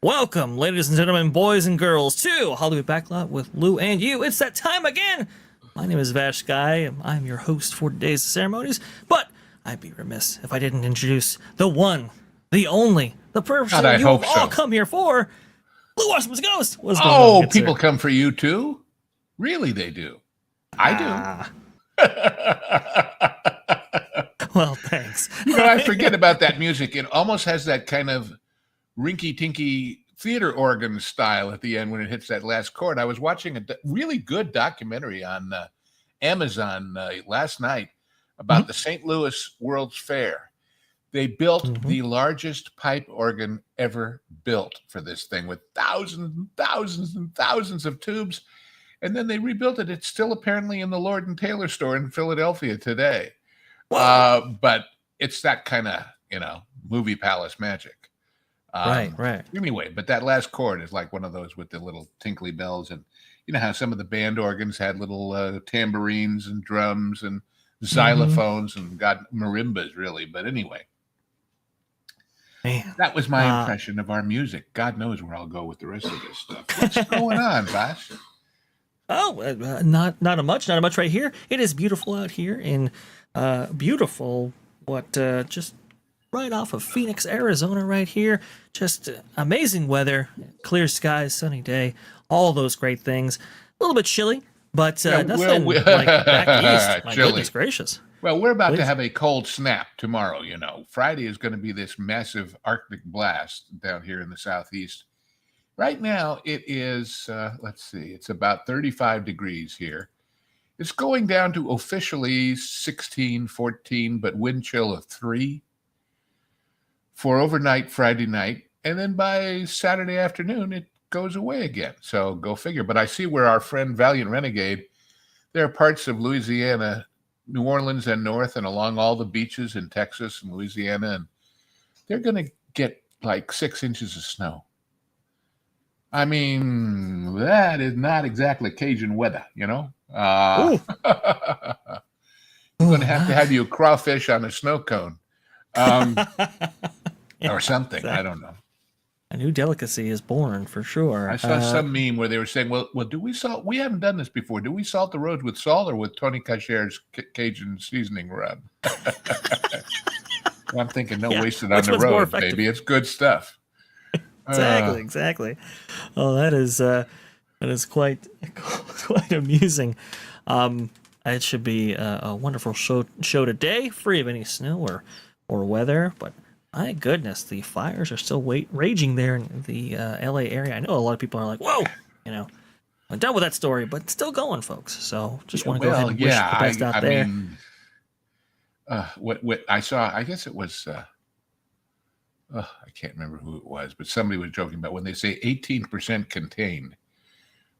Welcome, ladies and gentlemen, boys and girls, to Hollywood Backlot with Lou and you. It's that time again. My name is VashSky. I'm your host for today's ceremonies, but I'd be remiss if I didn't introduce the one, the only, the person you have all come here for. Lou Washington's Ghost. What's going on? Oh, people come for you too? Really, they do. I do. Well, thanks. I forget about that music. It almost has that kind of rinky-tinky theater organ style at the end when it hits that last chord. I was watching a really good documentary on Amazon last night about the St. Louis World's Fair. They built the largest pipe organ ever built for this thing with thousands and thousands and thousands of tubes. And then they rebuilt it. It's still apparently in the Lord and Taylor store in Philadelphia today. But it's that kind of, movie palace magic. Right. Anyway, but that last chord is like one of those with the little tinkly bells. And you know how some of the band organs had little tambourines and drums and xylophones and marimbas, really. But anyway, man, that was my impression of our music. God knows where I'll go with the rest of this stuff. What's going on, Vash? Oh, not a much right here. It is beautiful out here in just right off of Phoenix, Arizona, right here. Just amazing weather, clear skies, sunny day, all those great things. A little bit chilly, but nothing like back east. My goodness gracious. Well, we're about to have a cold snap tomorrow, Friday is going to be this massive Arctic blast down here in the southeast. Right now, it is, it's about 35 degrees here. It's going down to officially 16, 14, but wind chill of 3 for overnight Friday night. And then by Saturday afternoon, it goes away again. So go figure. But I see where our friend Valiant Renegade, there are parts of Louisiana, New Orleans and north, and along all the beaches in Texas and Louisiana, and they're going to get like 6 inches of snow. I mean, that is not exactly Cajun weather, You're going to have you a crawfish on a snow cone. Or something. Exactly. I don't know. A new delicacy is born for sure. I saw some meme where they were saying, well, do we salt? We haven't done this before. Do we salt the roads with salt or with Tony Cacher's Cajun seasoning rub? I'm thinking wasted on the road, baby. It's good stuff. Exactly. Oh, that is quite amusing. It should be a wonderful show today, free of any snow or weather. But my goodness, the fires are still raging there in the LA area. I know a lot of people are like, "Whoa," I'm done with that story, but it's still going, folks. So just want to go ahead and wish the best out there. Mean, what I saw, I guess it was. I can't remember who it was, but somebody was joking about when they say 18% contained.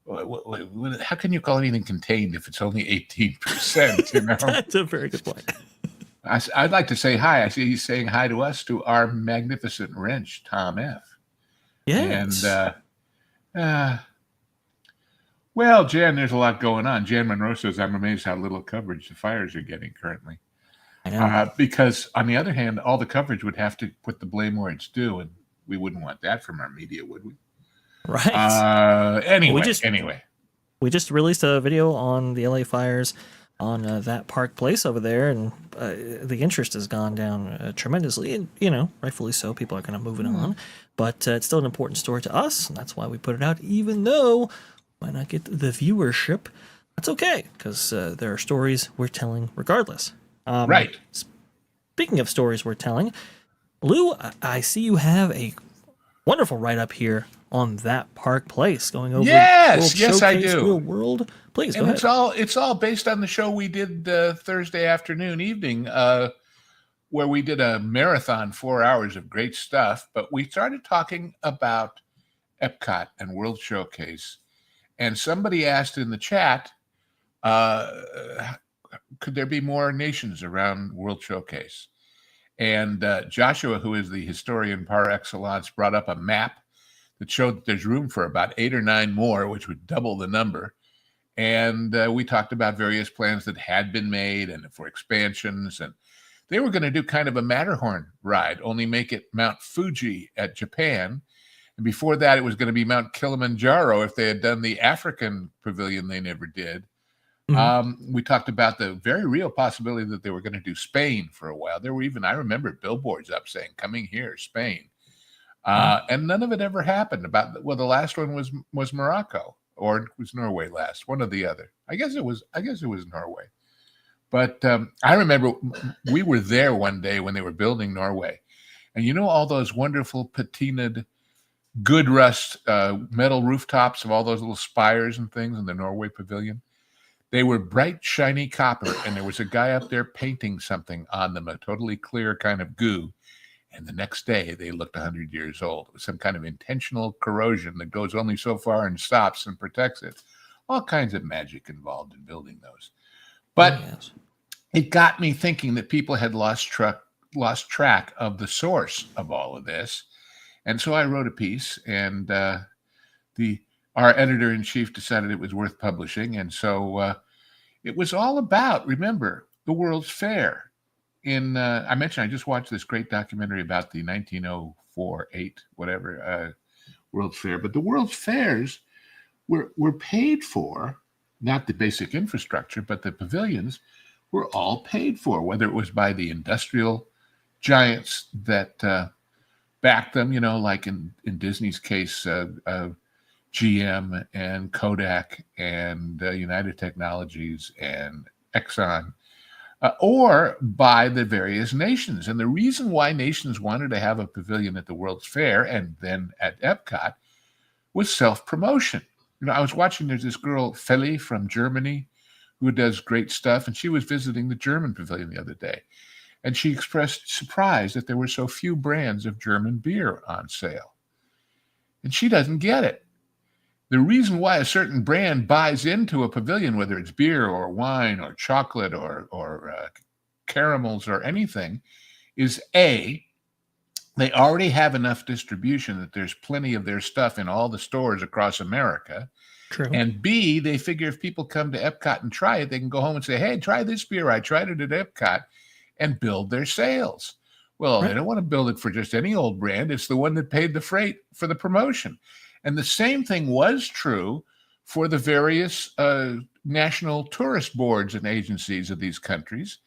How can you call anything contained if it's only 18%? That's a very good point. I'd like to say hi. I see he's saying hi to us, to our magnificent wrench, Tom F. Yes. And, well, Jan, there's a lot going on. Jan Monroe says, I'm amazed how little coverage the fires are getting currently. I know. Because, on the other hand, all the coverage would have to put the blame where it's due, and we wouldn't want that from our media, would we? Right. Anyway. We just released a video on the LA fires on that Park Place over there, and the interest has gone down tremendously, and rightfully so. People are kind of moving on, but it's still an important story to us, and that's why we put it out, even though we might not get the viewership. That's okay, because there are stories we're telling regardless. Right. Speaking of stories we're telling, Lou, I see you have a wonderful write-up here on that Park Place going over. Yes, I do. Real world. Please go ahead. It's all based on the show we did Thursday evening, where we did a marathon 4 hours of great stuff. But we started talking about Epcot and World Showcase, and somebody asked in the chat, could there be more nations around World Showcase? And Joshua, who is the historian par excellence, brought up a map that showed that there's room for about 8 or 9 more, which would double the number. And we talked about various plans that had been made and for expansions. And they were going to do kind of a Matterhorn ride, only make it Mount Fuji at Japan And before that, it was going to be Mount Kilimanjaro if they had done the African pavilion. They never did. We talked about the very real possibility that they were going to do Spain for a while. There were even, I remember, billboards up saying, coming here, Spain. And none of it ever happened. The last one was Morocco, or it was Norway last, one or the other. I guess it was Norway. But I remember we were there one day when they were building Norway. And you know all those wonderful patinaed, good rust metal rooftops of all those little spires and things in the Norway pavilion? They were bright, shiny copper, and there was a guy up there painting something on them, a totally clear kind of goo. And the next day, they looked 100 years old. It was some kind of intentional corrosion that goes only so far and stops and protects it. All kinds of magic involved in building those. But it got me thinking that people had lost track of the source of all of this. And so I wrote a piece, and our editor-in-chief decided it was worth publishing. And so it was all about, remember, the World's Fair. I mentioned I just watched this great documentary about the 1904-8, whatever, World's Fair. But the World's Fairs were paid for, not the basic infrastructure, but the pavilions were all paid for, whether it was by the industrial giants that backed them, like in Disney's case, GM and Kodak and United Technologies and Exxon, or by the various nations. And the reason why nations wanted to have a pavilion at the World's Fair and then at Epcot was self-promotion. I was watching, there's this girl, Feli from Germany, who does great stuff, and she was visiting the German pavilion the other day. And she expressed surprise that there were so few brands of German beer on sale. And she doesn't get it. The reason why a certain brand buys into a pavilion, whether it's beer or wine or chocolate or caramels or anything, is A, they already have enough distribution that there's plenty of their stuff in all the stores across America. True. And B, they figure if people come to Epcot and try it, they can go home and say, hey, try this beer. I tried it at Epcot, and build their sales. Well, They don't want to build it for just any old brand. It's the one that paid the freight for the promotion. And the same thing was true for the various national tourist boards and agencies of these countries,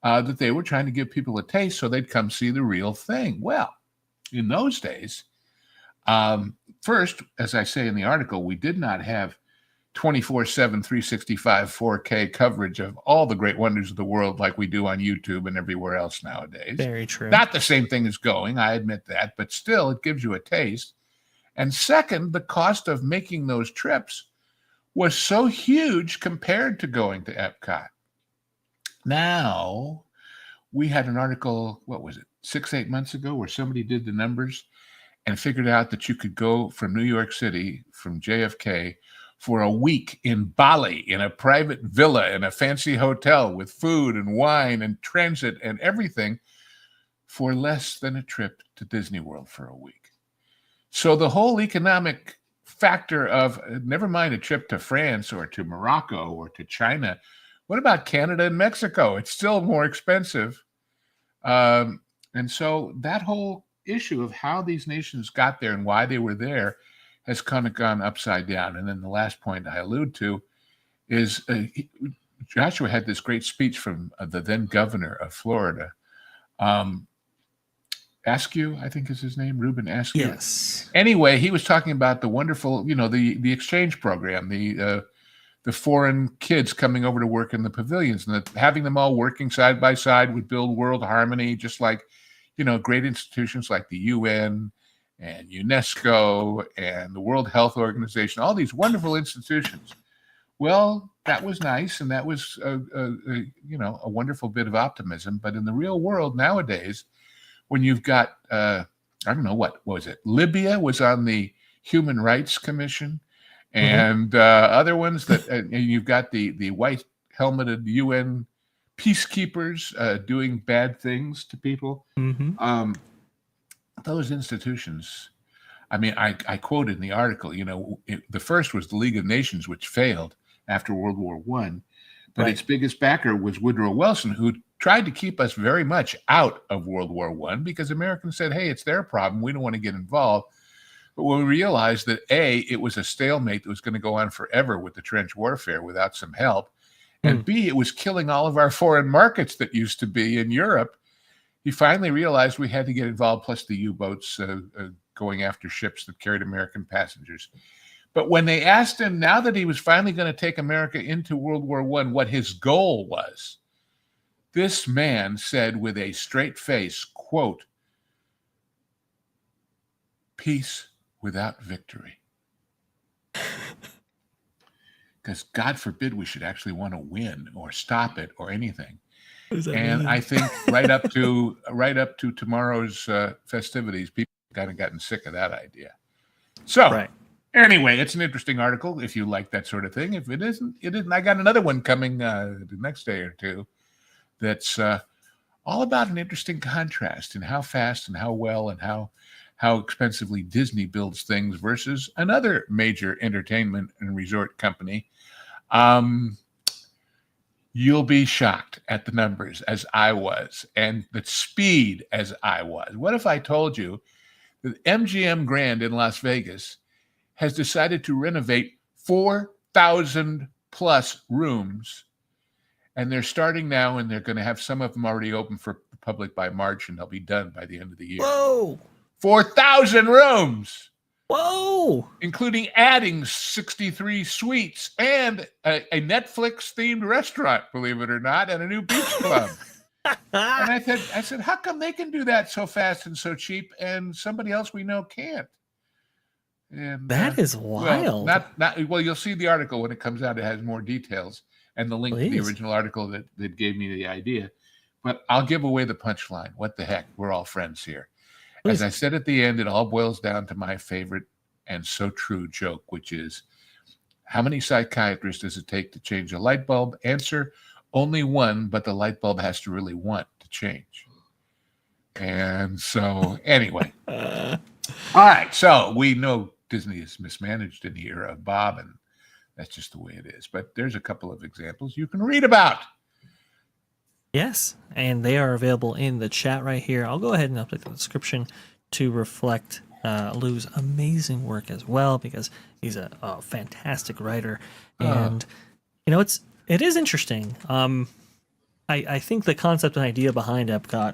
that they were trying to give people a taste so they'd come see the real thing. Well, in those days, first, as I say in the article, we did not have 24/7, 365, 4K coverage of all the great wonders of the world like we do on YouTube and everywhere else nowadays. Very true. Not the same thing as going, I admit that, but still it gives you a taste. And second, the cost of making those trips was so huge compared to going to Epcot. Now, we had an article, 6-8 months ago, where somebody did the numbers and figured out that you could go from New York City, from JFK, for a week in Bali, in a private villa, in a fancy hotel with food and wine and transit and everything, for less than a trip to Disney World for a week. So the whole economic factor of, never mind a trip to France or to Morocco or to China, what about Canada and Mexico? It's still more expensive. And so that whole issue of how these nations got there and why they were there has kind of gone upside down. And then the last point I allude to is Joshua had this great speech from the then governor of Florida. Askew, I think is his name, Reuben Askew. Yes. Anyway, he was talking about the wonderful, the exchange program, the foreign kids coming over to work in the pavilions, and that having them all working side by side would build world harmony, just like, great institutions like the UN and UNESCO and the World Health Organization, all these wonderful institutions. Well, that was nice, and that was a wonderful bit of optimism. But in the real world nowadays, when you've got, I don't know, what was it? Libya was on the Human Rights Commission, and other ones that, and you've got the white helmeted UN peacekeepers doing bad things to people. Those institutions, I quoted in the article, the first was the League of Nations, which failed after World War I, but its biggest backer was Woodrow Wilson, who tried to keep us very much out of World War I because Americans said, hey, it's their problem. We don't want to get involved. But when we realized that A, it was a stalemate that was going to go on forever with the trench warfare without some help, and B, it was killing all of our foreign markets that used to be in Europe, he finally realized we had to get involved, plus the U-boats going after ships that carried American passengers. But when they asked him, now that he was finally going to take America into World War I, what his goal was, this man said with a straight face, quote, "Peace without victory." Because God forbid we should actually want to win or stop it or anything. And mean? I think right up to tomorrow's festivities, people kind of gotten sick of that idea. So anyway, it's an interesting article if you like that sort of thing. If it isn't, it isn't. I got another one coming the next day or two that's all about an interesting contrast in how fast and how well and how expensively Disney builds things versus another major entertainment and resort company. You'll be shocked at the numbers, as I was, and the speed as I was. What if I told you that MGM Grand in Las Vegas has decided to renovate 4,000 plus rooms, and they're starting now, and they're going to have some of them already open for the public by March, and they'll be done by the end of the year. Whoa! 4,000 rooms! Whoa! Including adding 63 suites and a Netflix-themed restaurant, believe it or not, and a new beach club. And I said, how come they can do that so fast and so cheap, and somebody else we know can't? And that is wild. Well, you'll see the article when it comes out. It has more details and the link to the original article that gave me the idea. But I'll give away the punchline. What the heck? We're all friends here. As I said at the end, it all boils down to my favorite and so true joke, which is, how many psychiatrists does it take to change a light bulb? Answer, only one, but the light bulb has to really want to change. And so, anyway. All right, so we know Disney is mismanaged in the era of Bob, and that's just the way it is. But there's a couple of examples you can read about. Yes, and they are available in the chat right here. I'll go ahead and update the description to reflect Lou's amazing work as well, because he's a fantastic writer. And, it is interesting. I think the concept and idea behind Epcot,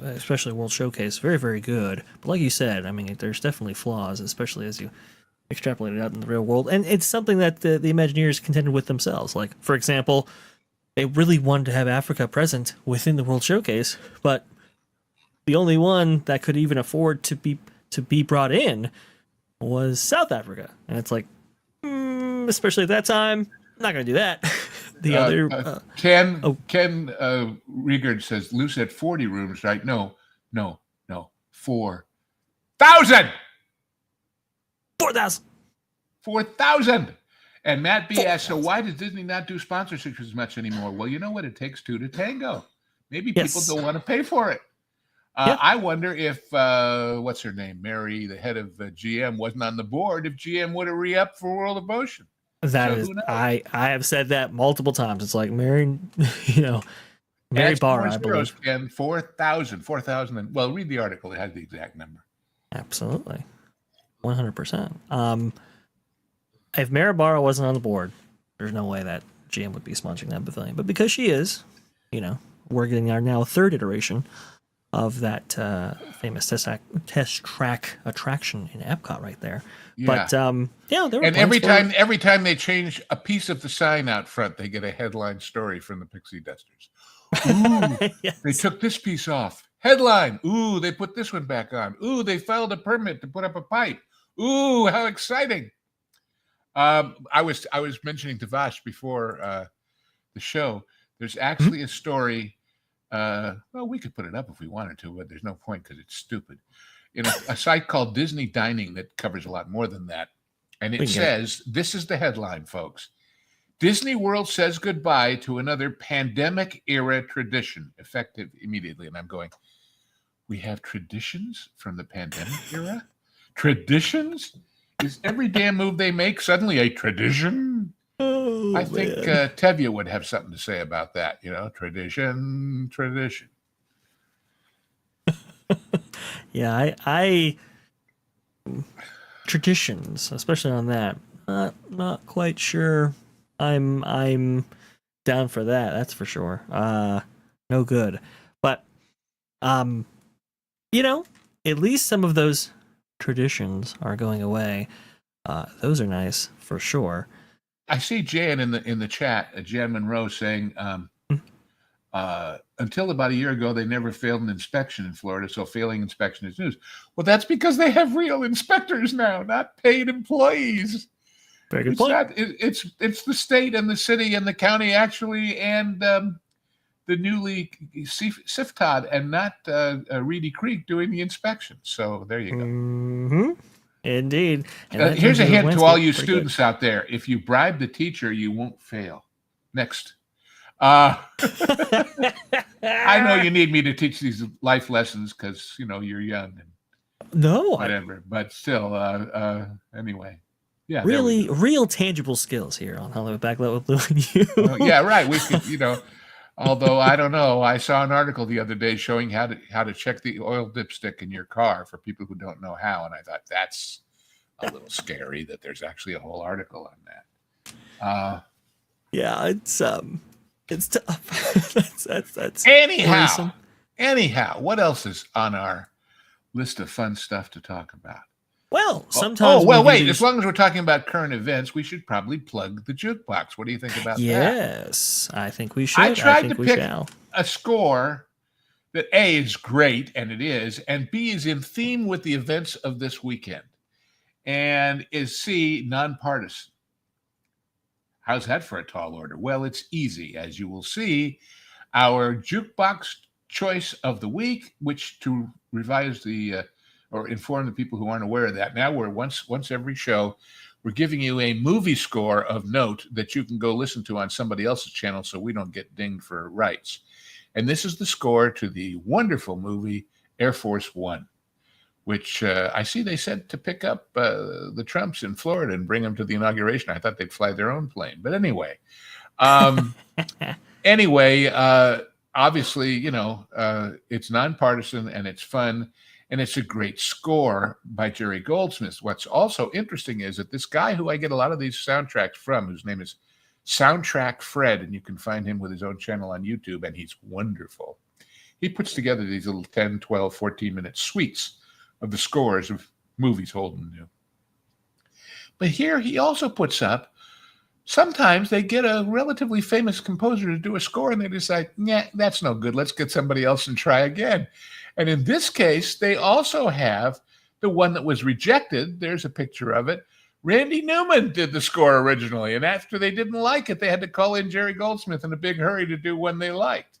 especially World Showcase, very, very good. But like you said, I mean, there's definitely flaws, especially as you extrapolate it out in the real world. And it's something that the Imagineers contended with themselves. Like, for example, they really wanted to have Africa present within the World Showcase, but the only one that could even afford to be brought in was South Africa. And it's like, especially at that time, I'm not going to do that. Ken Riegard says, Lou said 40 rooms, right? No. 4,000! 4,000! 4,000! And Matt B asks, so why does Disney not do sponsorships as much anymore? Well, you know what? It takes two to tango. Maybe people don't want to pay for it. I wonder if, what's her name? Mary, the head of GM, wasn't on the board, if GM would have re-upped for World of Ocean. I have said that multiple times. It's like Mary, Mary Barr, I believe. And 4,000. Well, read the article. It has the exact number. Absolutely. 100%. If Mary Barra wasn't on the board, there's no way that GM would be sponsoring that pavilion. But because she is, we're getting our now third iteration of that famous test track attraction in Epcot right there. Yeah. But there were, and every time they change a piece of the sign out front, they get a headline story from the Pixie Dusters. Ooh, yes. They took this piece off. Headline. Ooh, they put this one back on. Ooh, they filed a permit to put up a pipe. Ooh, how exciting. I was mentioning to Vash before the show, there's actually a story. Well, we could put it up if we wanted to, but there's no point because it's stupid. A site called Disney Dining that covers a lot more than that. And it says, this is the headline, folks. Disney World says goodbye to another pandemic era tradition, effective immediately. And I'm going, we have traditions from the pandemic era? Traditions? Is every damn move they make suddenly a tradition? Oh, I think Tevye would have something to say about that. Tradition. Yeah, I traditions, especially on that. Not quite sure. I'm down for that. That's for sure. No good. But you know, at least some of those traditions are going away. Those are nice for sure. I see Jan in the chat, Jan Monroe saying, until about a year ago, they never failed an inspection in Florida, so failing inspection is news. Well, that's because they have real inspectors now, not paid employees. Very good point. It's the state and the city and the county actually, and the newly SIFTOD and not Reedy Creek doing the inspection. So there you go. Mm-hmm. Indeed. Here's a hint to all you students out there. If you bribe the teacher, you won't fail. Next. I know you need me to teach these life lessons because, you're young and whatever. But still, anyway. Yeah, real tangible skills here on Hollywood Backlot with Lou and you. Yeah, right. We could, although I don't know. I saw an article the other day showing how to check the oil dipstick in your car for people who don't know how. And I thought that's a little scary that there's actually a whole article on that. Yeah, it's tough. that's anyhow, what else is on our list of fun stuff to talk about? Well, sometimes. Wait. As long as we're talking about current events, we should probably plug the jukebox. What do you think about that? Yes, I think we should. I tried to pick a score that A is great, and it is, and B is in theme with the events of this weekend, and is C, nonpartisan. How's that for a tall order? Well, it's easy. As you will see, our jukebox choice of the week, which to revise or inform the people who aren't aware of that, now we're once every show, we're giving you a movie score of note that you can go listen to on somebody else's channel so we don't get dinged for rights. And this is the score to the wonderful movie Air Force One, which I see they said to pick up the Trumps in Florida and bring them to the inauguration. I thought they'd fly their own plane. But anyway, obviously, it's nonpartisan and it's fun. And it's a great score by Jerry Goldsmith. What's also interesting is that this guy who I get a lot of these soundtracks from, whose name is Soundtrack Fred, and you can find him with his own channel on YouTube, and he's wonderful. He puts together these little 10, 12, 14-minute suites of the scores of movies old and new. But here he also puts up, sometimes they get a relatively famous composer to do a score, and they decide, nah, that's no good. Let's get somebody else and try again. And in this case, they also have the one that was rejected. There's a picture of it. Randy Newman did the score originally, and after they didn't like it, they had to call in Jerry Goldsmith in a big hurry to do one they liked.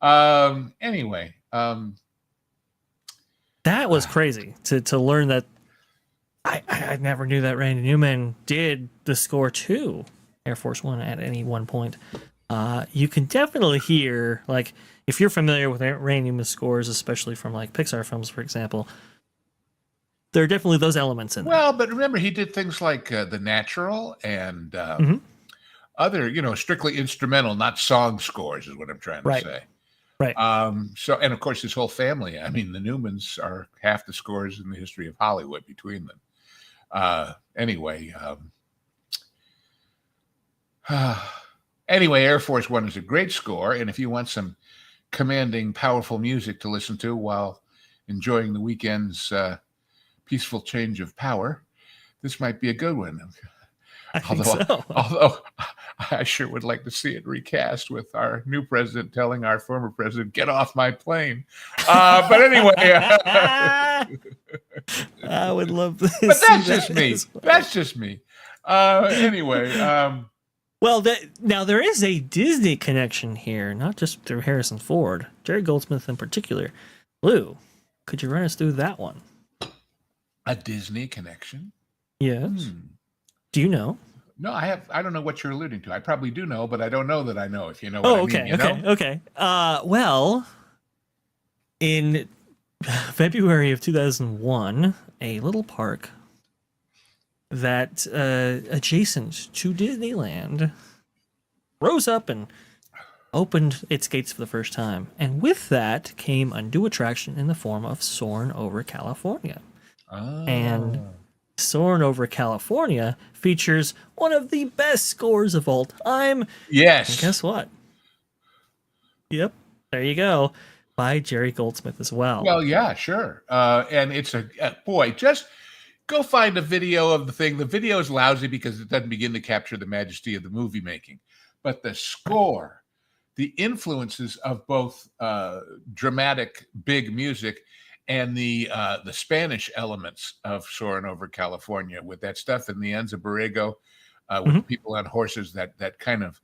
Anyway. That was crazy to learn that. I never knew that Randy Newman did the score to Air Force One at any one point. You can definitely hear, like, if you're familiar with Randy Newman's scores, especially from like Pixar films, for example, there are definitely those elements in there. Well, but remember, he did things like The Natural and other, strictly instrumental, not song scores, is what I'm trying to say. Right. So, and of course, his whole family. I mean, the Newmans are half the scores in the history of Hollywood between them. Anyway, Air Force One is a great score, and if you want some commanding, powerful music to listen to while enjoying the weekend's peaceful change of power, this might be a good one. Although I sure would like to see it recast with our new president telling our former president, "Get off my plane." But anyway, I would love to. But that's just me. That's just me. Anyway. Well, now there is a Disney connection here, not just through Harrison Ford, Jerry Goldsmith in particular. Lou, could you run us through that one? A Disney connection? Yes. Do you know? No, I don't know what you're alluding to. I probably do know, but I don't know that I know, if you know what I mean. Okay. Well, in February of 2001, a little park that adjacent to Disneyland rose up and opened its gates for the first time. And with that came a new attraction in the form of Soarin' Over California. And Oh. Soarin' Over California features one of the best scores of all time. And Yes. guess what? Yep, there you go. By Jerry Goldsmith as well. Well, yeah, sure. And it's boy, just go find a video of the thing. The video is lousy because it doesn't begin to capture the majesty of the movie making. But the score, the influences of both dramatic big music and the Spanish elements of Soarin' Over California, with that stuff in the Enza Borrego, with the people on horses, that kind of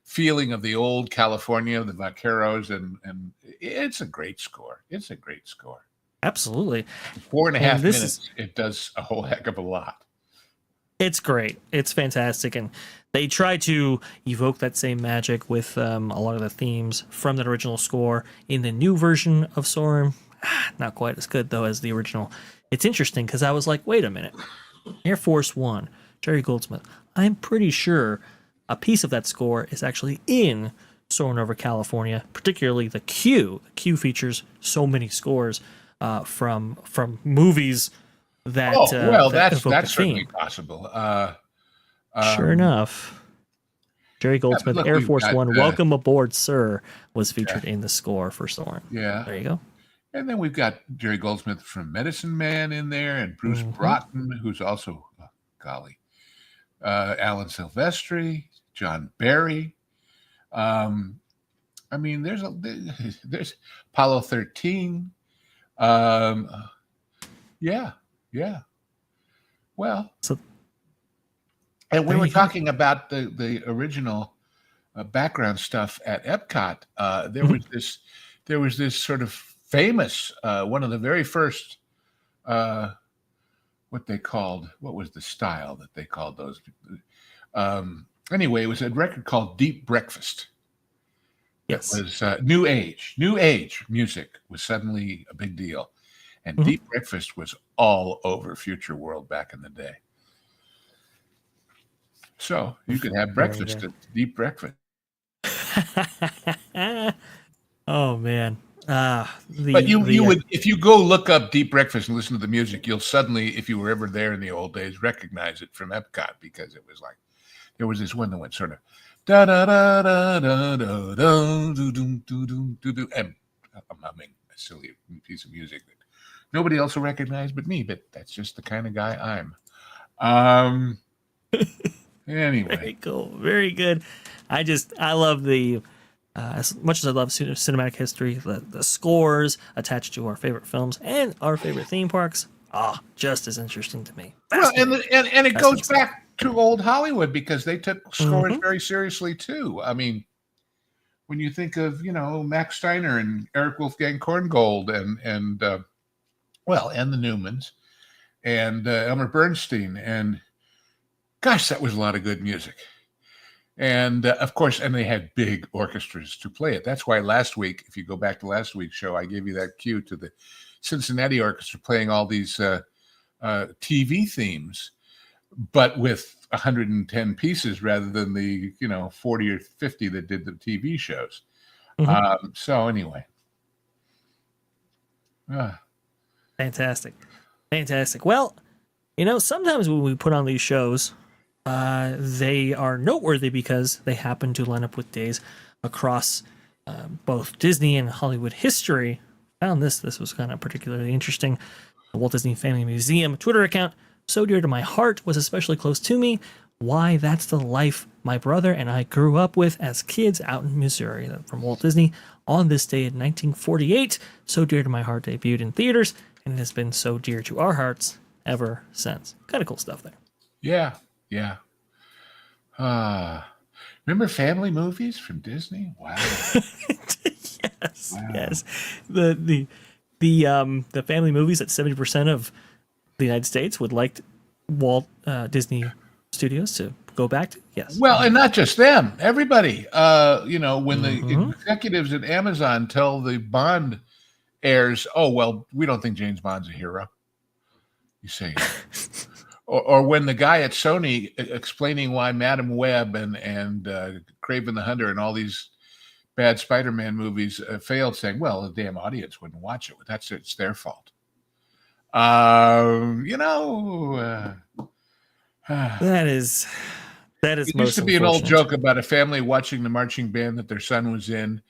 feeling of the old California, the vaqueros, and it's a great score. It's a great score. Absolutely. 4.5 minutes. It does a whole heck of a lot. It's great. It's fantastic. And they try to evoke that same magic with a lot of the themes from that original score in the new version of Soarin'. Not quite as good, though, as the original. It's interesting because I was like, wait a minute. Air Force One, Jerry Goldsmith. I'm pretty sure a piece of that score is actually in Soarin' Over California, particularly the Q. The Q features so many scores from movies that that's certainly theme. Possible. Sure enough, Jerry Goldsmith, Air Force One, Welcome Aboard, Sir, was featured in the score for Soarin'. Yeah, there you go. And then we've got Jerry Goldsmith from Medicine Man in there, and Bruce Broughton, who's also, Alan Silvestri, John Barry. I mean, there's Apollo 13. Yeah. Well, and we were talking about the original background stuff at Epcot. There was this sort of famous one of the very first what was the style that they called those? Anyway, it was a record called Deep Breakfast. Yes. It was new age music was suddenly a big deal. And Deep Breakfast was all over Future World back in the day. So you could have breakfast at Deep Breakfast. Oh man. But you would, if you go look up Deep Breakfast and listen to the music, you'll suddenly, if you were ever there in the old days, recognize it from Epcot, because it was like, there was this one that went sort of da da da da da da da do do do do do, and I'm humming a silly piece of music that nobody else will recognize but me, but that's just the kind of guy I'm. Anyway. Very cool. Very good. I love the, as much as I love cinematic history, the scores attached to our favorite films and our favorite theme parks, just as interesting to me. Well, and it goes back to old Hollywood, because they took scores very seriously too. I mean, when you think of, Max Steiner and Eric Wolfgang Korngold and the Newmans and Elmer Bernstein, and gosh, that was a lot of good music. And of course, and they had big orchestras to play it. That's why last week, if you go back to last week's show, I gave you that cue to the Cincinnati Orchestra playing all these TV themes, but with 110 pieces rather than the 40 or 50 that did the TV shows. So anyway, fantastic. Well, sometimes when we put on these shows, they are noteworthy because they happen to line up with days across both Disney and Hollywood history. Found this was kind of particularly interesting. The Walt Disney Family Museum Twitter account, so dear to my heart, was especially close to me. Why, that's the life my brother and I grew up with as kids out in Missouri. From Walt Disney, on this day in 1948, So Dear to My Heart debuted in theaters, and it has been so dear to our hearts ever since. Kind of cool stuff there. Yeah. Remember family movies from Disney? Wow. Yes. The family movies that 70% of the United States would like Walt Disney Studios to go back to. Yes. Well, and not just them, everybody. When the executives at Amazon tell the Bond heirs, "Oh well, we don't think James Bond's a hero," you say. Or when the guy at Sony explaining why Madam Web and Kraven the Hunter and all these bad Spider-Man movies failed, saying, "Well, the damn audience wouldn't watch it. It's their fault." You know, That is it used most to be an old unfortunate. joke about a family watching the marching band that their son was in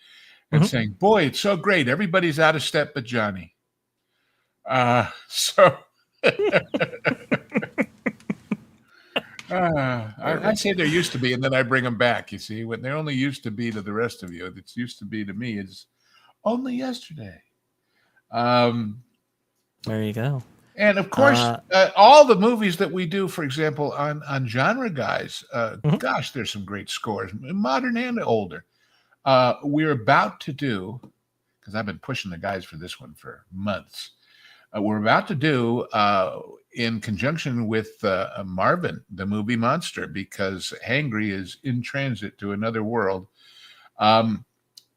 and Mhm. saying, "Boy, it's so great. Everybody's out of step but Johnny." So I Perfect. say there used to be, and then I bring them back. You see, when they're only used to be to the rest of you, it's used to be to me is only yesterday. Um, There you go. and of course, Uh, all the movies that we do, for example, on Genre Guys, mhm. gosh, there's some great scores, modern and older. We're about to do, because I've been pushing the guys for this one for months. We're about to do in conjunction with Marvin, the movie Monster, because Hangry is in transit to another world.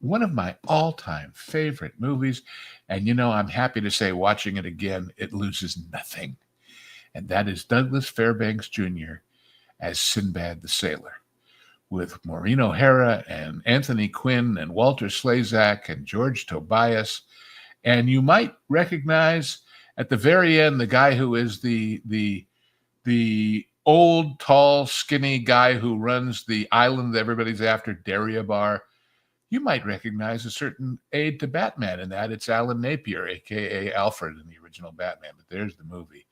One of my all-time favorite movies, and you know, I'm happy to say, watching it again, it loses nothing, and that is Douglas Fairbanks Jr. as Sinbad the Sailor, with Maureen O'Hara and Anthony Quinn and Walter Slezak and George Tobias. And you might recognize at the very end the guy who is the old, tall, skinny guy who runs the island that everybody's after, Daryabar. You might recognize a certain aide to Batman in that. It's Alan Napier, aka Alfred in the original Batman. But there's the movie.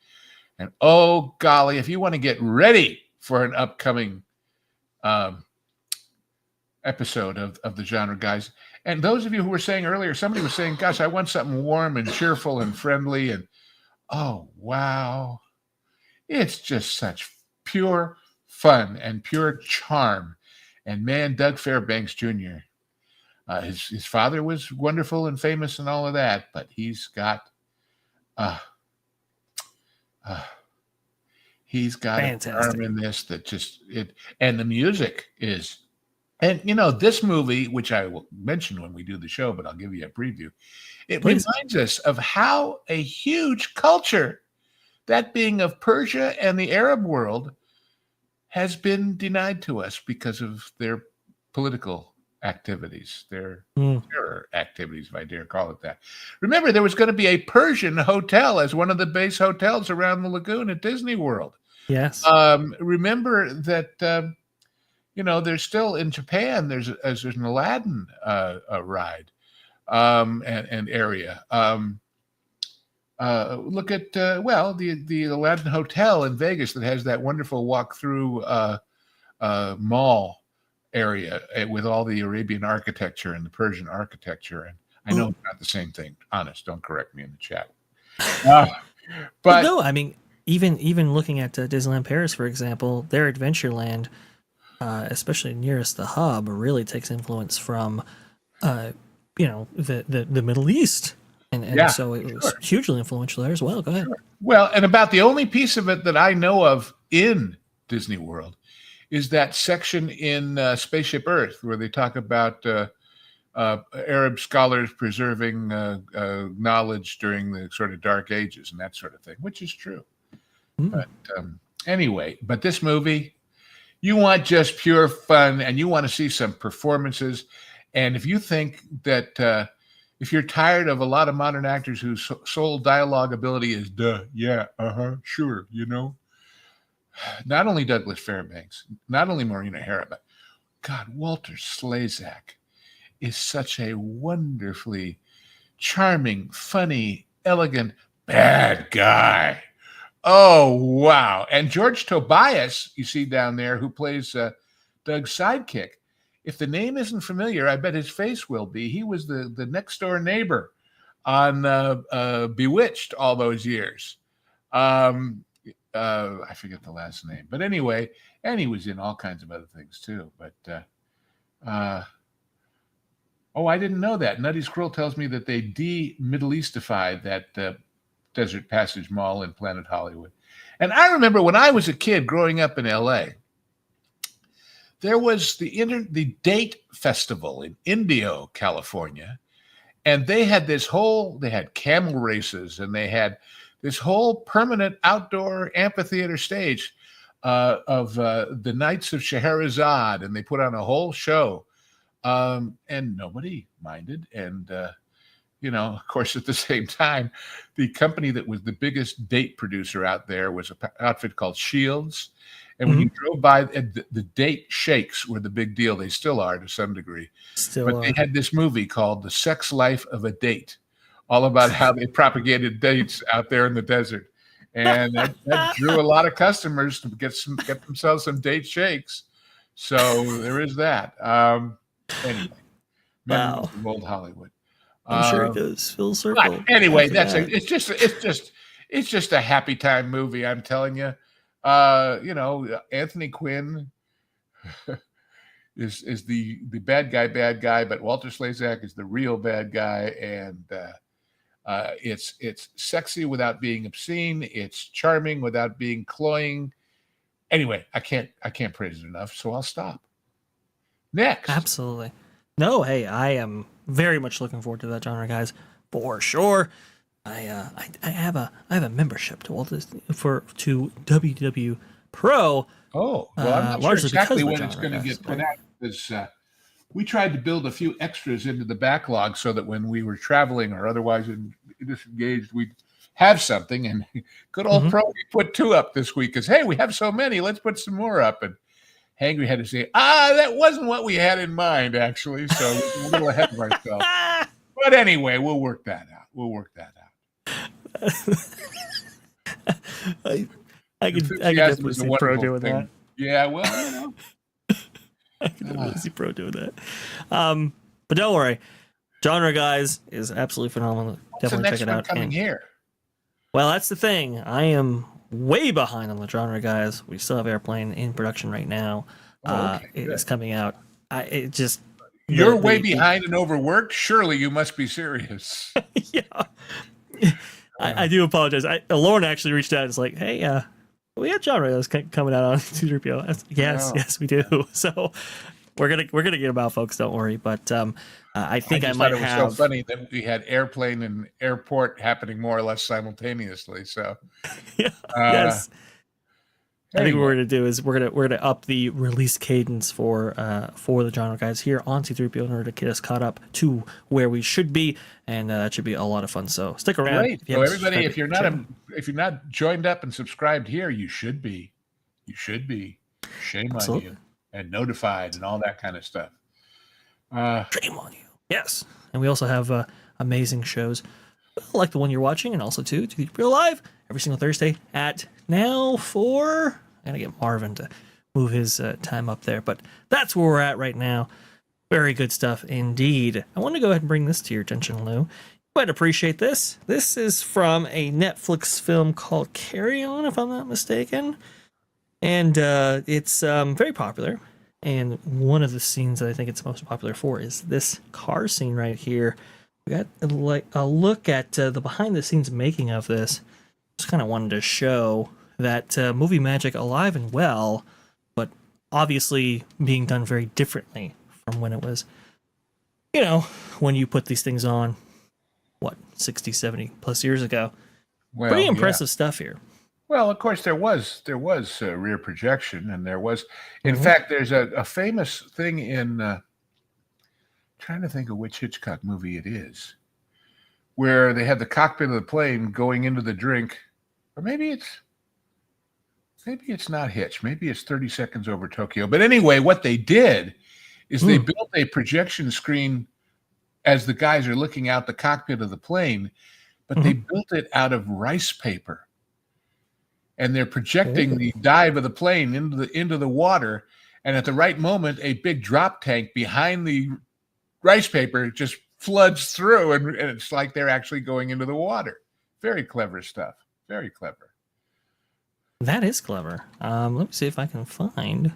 And oh golly, if you want to get ready for an upcoming episode of the Genre Guys, and those of you who were saying earlier, somebody was saying, gosh, I want something warm and cheerful and friendly. And oh, wow. It's just such pure fun and pure charm. And man, Doug Fairbanks Jr., his father was wonderful and famous and all of that, but he's got uh, uh, a charm Fantastic. in this that just it, and the music is, and you know, this movie, which I will mention when we do the show, but I'll give you a preview. It Please. reminds us of how a huge culture, that being of Persia and the Arab world, has been denied to us because of their political activities, their terror activities, if I dare call it that. Remember, there was going to be a Persian hotel as one of the base hotels around the lagoon at Disney World. Yes. Remember that, you know, there's still in Japan, there's an Aladdin ride and area. Look at the Aladdin Hotel in Vegas that has that wonderful walk-through mall area with all the Arabian architecture and the Persian architecture. And I know it's not the same thing. Honest, don't correct me in the chat. But no, I mean, even looking at Disneyland Paris, for example, their Adventureland, especially nearest the hub, really takes influence from, you know, the Middle East. And so it was hugely influential there as well. Go ahead. Sure. Well, and about the only piece of it that I know of in Disney World is that section in Spaceship Earth where they talk about Arab scholars preserving knowledge during the sort of dark ages and that sort of thing, which is true. But anyway, but this movie, you want just pure fun and you want to see some performances. And if you think that if you're tired of a lot of modern actors whose sole dialogue ability is duh, yeah, sure, you know, not only Douglas Fairbanks, not only Maureen O'Hara, but God, Walter Slezak is such a wonderfully charming, funny, elegant, bad guy. Oh, wow. And George Tobias, you see down there, who plays Doug's sidekick. If the name isn't familiar, I bet his face will be. He was the next door neighbor on Bewitched all those years. I forget the last name, but anyway, and he was in all kinds of other things too. But oh, I didn't know that. Nutty Squirrel tells me that they de-Middle Eastified that Desert Passage Mall in Planet Hollywood. And I remember when I was a kid growing up in LA, there was the Date Festival in Indio, California, and they had they had camel races, and they had this whole permanent outdoor amphitheater stage of the Knights of Scheherazade, and they put on a whole show, and nobody minded. And of course, at the same time, the company that was the biggest date producer out there was an outfit called Shields. And when you drove by, the date shakes were the big deal. They still are to some degree. But they had this movie called The Sex Life of a Date, all about how they propagated dates out there in the desert. And that drew a lot of customers to get themselves some date shakes. So there is that. Anyway, memories of old Hollywood. I'm sure it goes full circle. Anyway, it's just a happy time movie. I'm telling you. Anthony Quinn is the bad guy, but Walter Slezak is the real bad guy, and it's sexy without being obscene. It's charming without being cloying. Anyway, I can't praise it enough, so I'll stop. Next. Absolutely. No, hey, I am very much looking forward to that genre, guys, for sure. I have a membership to WW Pro. Oh, well, I'm not sure exactly when it's going to get put out, because we tried to build a few extras into the backlog so that when we were traveling or otherwise disengaged, we'd have something. And good old Pro, we put 2 up this week because, hey, we have so many, let's put some more up. And Hangry had to say, that wasn't what we had in mind, actually. So we're a little ahead of ourselves. But anyway, we'll work that out. I could definitely see Pro doing that. Yeah, well, I can definitely see Pro doing that. But don't worry, Genre Guys is absolutely phenomenal. Definitely check it out. Coming here. Well, that's the thing. I am way behind on the Genre Guys. We still have Airplane in production right now. It's coming out. You're way behind and overworked. Surely you must be serious. Yeah. I do apologize. Lauren actually reached out and was like, hey, we got Genre Guys coming out on C-3PO. Yes, we do. So we're gonna get them out, folks. Don't worry. But I think I might have. It was so funny that we had Airplane and Airport happening more or less simultaneously. So yes. I think what we're gonna do is we're gonna up the release cadence for the Genre Guys here on C-3PO in order to get us caught up to where we should be, and that should be a lot of fun. So stick around. Great. So everybody, if you're not joined up and subscribed here, you should be. You should be. Shame on you, and notified and all that kind of stuff. Shame on you. Yes, and we also have amazing shows like the one you're watching, and also to Real Live every single Thursday at now 4. I gotta get Marvin to move his time up there, but that's where we're at right now. Very good stuff indeed. I want to go ahead and bring this to your attention, Lou. You might appreciate this. This is from a Netflix film called Carry On, if I'm not mistaken, and it's very popular. And one of the scenes that I think it's most popular for is this car scene right here. We got a look at the behind the scenes making of this. Just kind of wanted to show that movie magic alive and well, but obviously being done very differently from when it was, when you put these things on, 60, 70 plus years ago. Well, pretty impressive stuff here. Well, of course, there was rear projection, and there was, in fact, there's a famous thing in, trying to think of which Hitchcock movie it is, where they had the cockpit of the plane going into the drink, or maybe it's not Hitch, maybe it's 30 Seconds Over Tokyo. But anyway, what they did is they built a projection screen as the guys are looking out the cockpit of the plane, but they built it out of rice paper. And they're projecting the dive of the plane into the water, and at the right moment, a big drop tank behind the rice paper just floods through, and it's like they're actually going into the water. Very clever stuff. Very clever. That is clever. Let me see if I can find.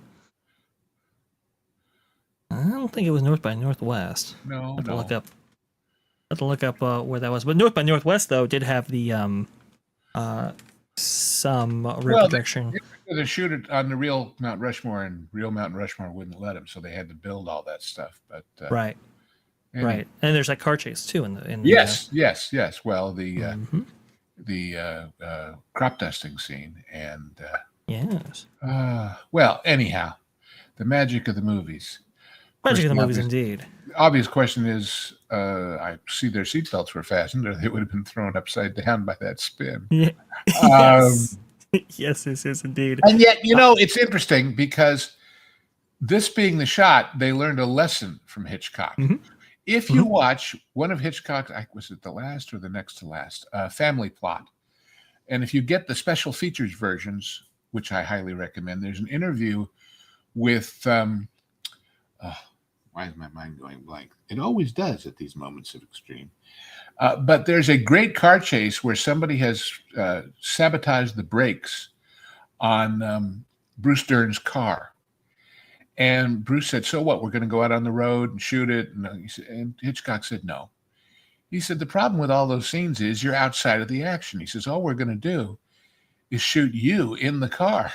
I don't think it was North by Northwest. No, I have to look up where that was. But North by Northwest though did have the some rear projection. They shoot it on the real Mount Rushmore, and real Mountain Rushmore wouldn't let them, so they had to build all that stuff. But right. And there's that car chase too yes. Well, the crop dusting scene, and yes. Well, anyhow, the magic of the movies. Magic of the the movies, indeed. obvious question is, I see their seatbelts were fastened, or they would have been thrown upside down by that spin. Yeah. Um, Yes. Yes, indeed. and yet, it's interesting because this being the shot, they learned a lesson from Hitchcock. Mhm. If you watch one of Hitchcock's, was it the last or the next to last, Family Plot, and if you get the special features versions, which I highly recommend, there's an interview with, why is my mind going blank? It always does at these moments of extreme. But there's a great car chase where somebody has sabotaged the brakes on Bruce Dern's car. And Bruce said, so what? We're going to go out on the road and shoot it? And Hitchcock said, no. He said, the problem with all those scenes is you're outside of the action. He says, all we're going to do is shoot you in the car.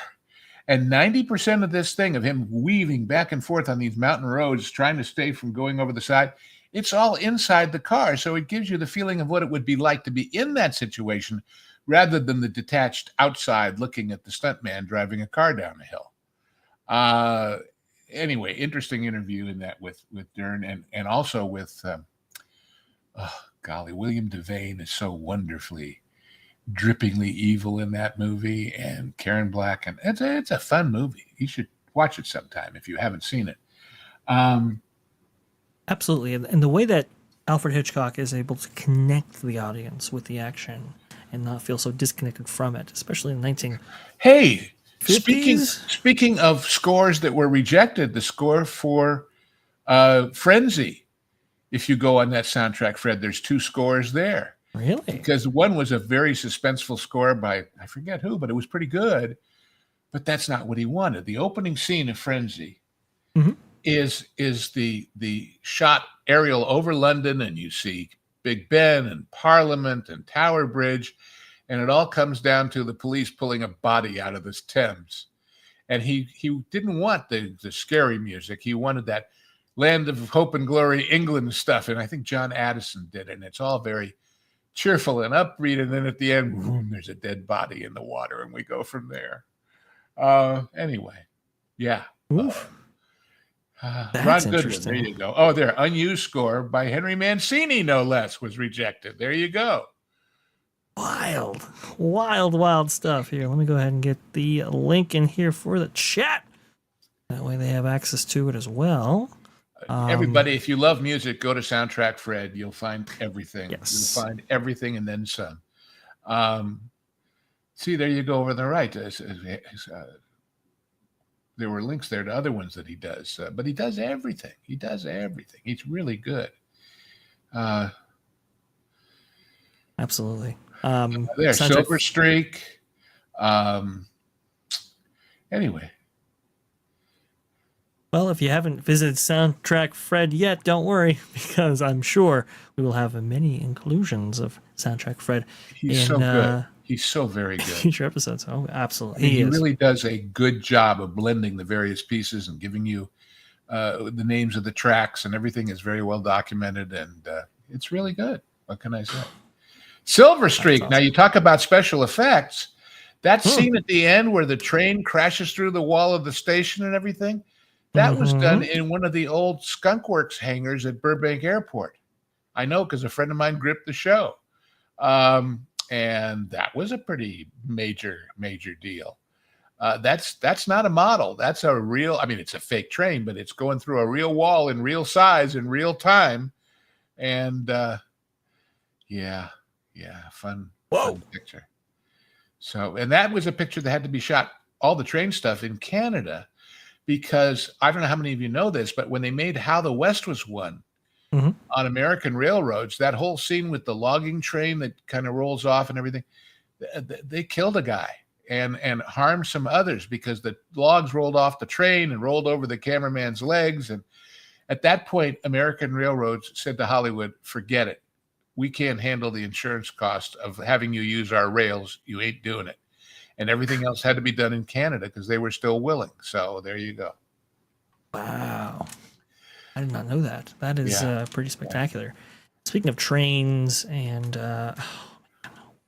And 90% of this thing of him weaving back and forth on these mountain roads, trying to stay from going over the side, it's all inside the car. So it gives you the feeling of what it would be like to be in that situation rather than the detached outside looking at the stuntman driving a car down the hill. Anyway, interesting interview in that with Dern and also with, William Devane is so wonderfully, drippingly evil in that movie, and Karen Black, and it's a fun movie. You should watch it sometime if you haven't seen it. Absolutely. And the way that Alfred Hitchcock is able to connect the audience with the action and not feel so disconnected from it, especially in 19... Hey, 50s? Speaking of scores that were rejected, the score for Frenzy, if you go on that soundtrack, Fred, there's 2 scores there. Really? Because one was a very suspenseful score by, I forget who, but it was pretty good. But that's not what he wanted. The opening scene of Frenzy is the shot aerial over London, and you see Big Ben and Parliament and Tower Bridge, and it all comes down to the police pulling a body out of this Thames. And he didn't want the scary music. He wanted that Land of Hope and Glory England stuff, and I think John Addison did it, and it's all very cheerful and upbeat, and then at the end, boom, there's a dead body in the water, and we go from there. Anyway, yeah. Ron Goodwin, there you go. Oh, there, unused score by Henry Mancini, no less, was rejected. There you go. Wild stuff. Here, let me go ahead and get the link in here for the chat. That way they have access to it as well. Everybody, if you love music, go to Soundtrack Fred. You'll find everything. Yes. You'll find everything and then some. See, there you go over the right. There were links there to other ones that he does, but he does everything. He's really good. Absolutely. There, Silver Streak. Anyway. Well, if you haven't visited Soundtrack Fred yet, don't worry, because I'm sure we will have many inclusions of Soundtrack Fred. He's so good. He's so very good. Future episodes. Oh, absolutely. He really does a good job of blending the various pieces and giving you the names of the tracks, and everything is very well documented, and it's really good. What can I say? Silver Streak. Awesome. Now, you talk about special effects. That scene at the end where the train crashes through the wall of the station and everything, that was done in one of the old Skunk Works hangars at Burbank Airport. I know because a friend of mine gripped the show. And that was a pretty major deal. That's not a model. That's a real, I mean, it's a fake train, but it's going through a real wall in real size in real time. And fun picture. So, and that was a picture that had to be shot, all the train stuff in Canada, because I don't know how many of you know this, but when they made How the West Was Won on American railroads, that whole scene with the logging train that kind of rolls off and everything, they killed a guy and harmed some others because the logs rolled off the train and rolled over the cameraman's legs. And at that point, American railroads said to Hollywood, forget it. We can't handle the insurance cost of having you use our rails. You ain't doing it. And everything else had to be done in Canada because they were still willing. So there you go. Wow. I did not know that. That is pretty spectacular. Speaking of trains and what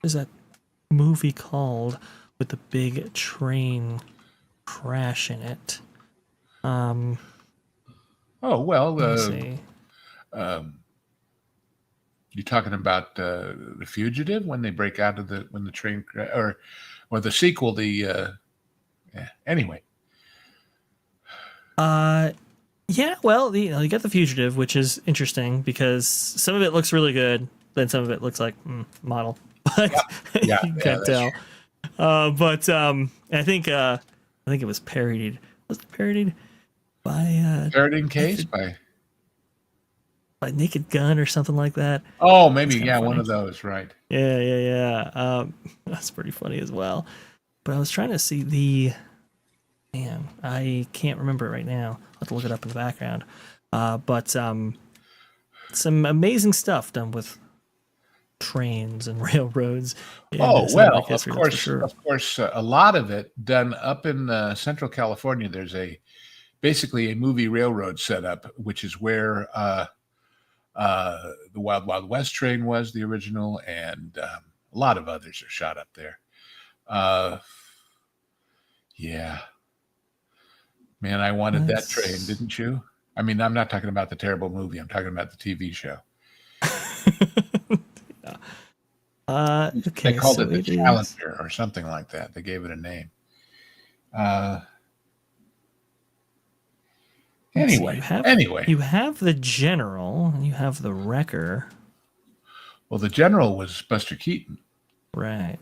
is that movie called with the big train crash in it? Oh well, Let me see. um, you talking about the Fugitive when they break out of when the train or the sequel? Yeah. Anyway, Yeah, well, you got The Fugitive, which is interesting because some of it looks really good, then some of it looks like model, but yeah, you yeah, can't that's tell. true. But I think it was parodied. Was it parodied by Parading I Case think by by Naked Gun or something like that? oh That's maybe kind of yeah one funny. of those right. Yeah, yeah, yeah. That's pretty funny as well. But I was trying to see man, I can't remember it right now. I'll have to look it up in the background. But some amazing stuff done with trains and railroads in Oh cinematic well, history. That's for sure. of course, a lot of it done up in Central California. There's basically a movie railroad setup, which is where the Wild Wild West train was the original, and a lot of others are shot up there. Uh, yeah, man, I wanted that train, That's didn't you? I mean, I'm not talking about the terrible movie. I'm talking about the TV show. They okay, called so it the it is. Challenger or something like that. They gave it a name. Uh, Let's see. anyway. You have the general and you have the wrecker. Well, the general was Buster Keaton. Right.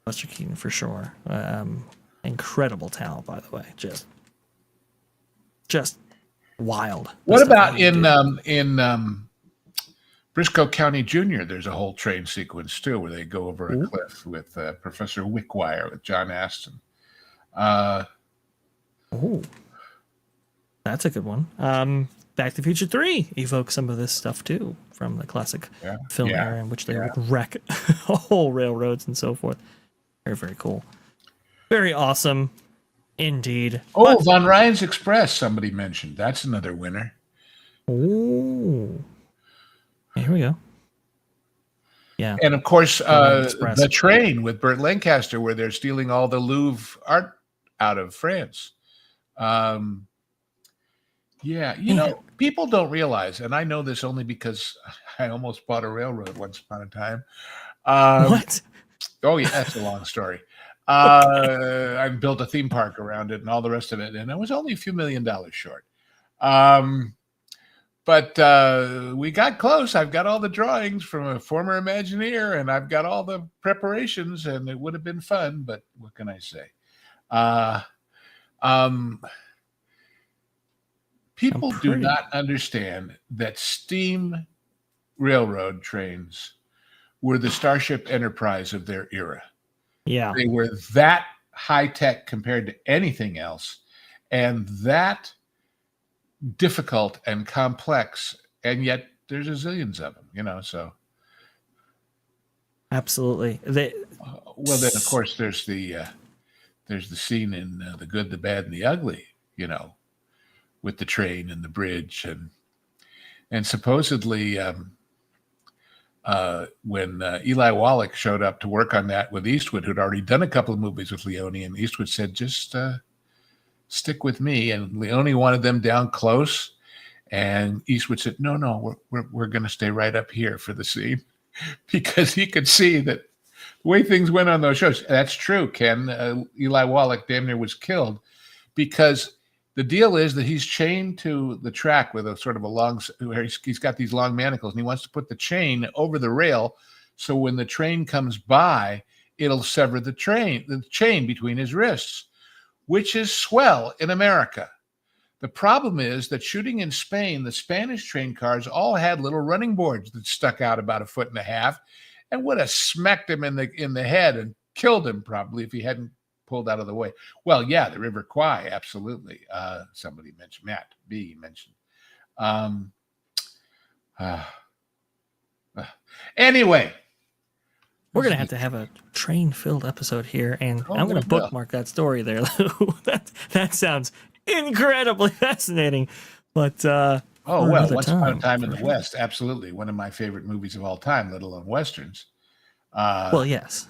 Buster Keaton for sure. Incredible talent, by the way. Just wild. What Stuff that about he would do. in Briscoe County Jr.? There's a whole train sequence too, where they go over a Ooh. cliff with Professor Wickwire with John Aston. Uh, Oh, that's a good one. Back to the Future 3 evokes some of this stuff too from the classic yeah, film yeah, era in which they yeah. would wreck whole railroads and so forth. Very, very cool. Very awesome indeed. Oh, But, Von Ryan's Express. Somebody mentioned that's another winner. oh, here we go. Yeah, And of course, Orient Express. the train with Bert Lancaster, where they're stealing all the Louvre art out of France. Um, Yeah, Man, people don't realize, and I know this only because I almost bought a railroad once upon a time. Um, what? oh yeah, that's a long story. I built a theme park around it and all the rest of it, and I was only a few $1,000,000 short. Um, but we got close. I've got all the drawings from a former Imagineer, and I've got all the preparations, and it would have been fun. But what can I say? Uh, um, I'm People do pretty. not understand that steam railroad trains were the Starship Enterprise of their era. Yeah, They were that high tech compared to anything else, and that difficult and complex, and yet there's a zillions of them. So absolutely. well, then of course there's the scene in The Good, the Bad, and the Ugly. With the train and the bridge, and supposedly when Eli Wallick showed up to work on that with Eastwood, who'd already done a couple of movies with Leone, and Eastwood said, "Just stick with me." And Leone wanted them down close, and Eastwood said, "No, we're going to stay right up here for the scene," because he could see that the way things went on those shows. That's true, Ken. Eli Wallick damn near was killed because the deal is that he's chained to the track with a sort of a long, where he's got these long manacles, and he wants to put the chain over the rail, so when the train comes by, it'll sever the chain between his wrists, which is swell in America. The problem is that shooting in Spain, the Spanish train cars all had little running boards that stuck out about 1.5 feet, and would have smacked him in the head and killed him probably if he hadn't pulled out of the way. Well, yeah, the River Kwai, absolutely. Somebody mentioned, Matt B mentioned. Um, anyway, We're gonna have a train-filled episode here, and I'm we gonna will. bookmark that story there. Lou. that sounds incredibly fascinating. But Oh for well, another Once Upon a Time in for the sure. West, absolutely one of my favorite movies of all time, let alone westerns. Well, yes,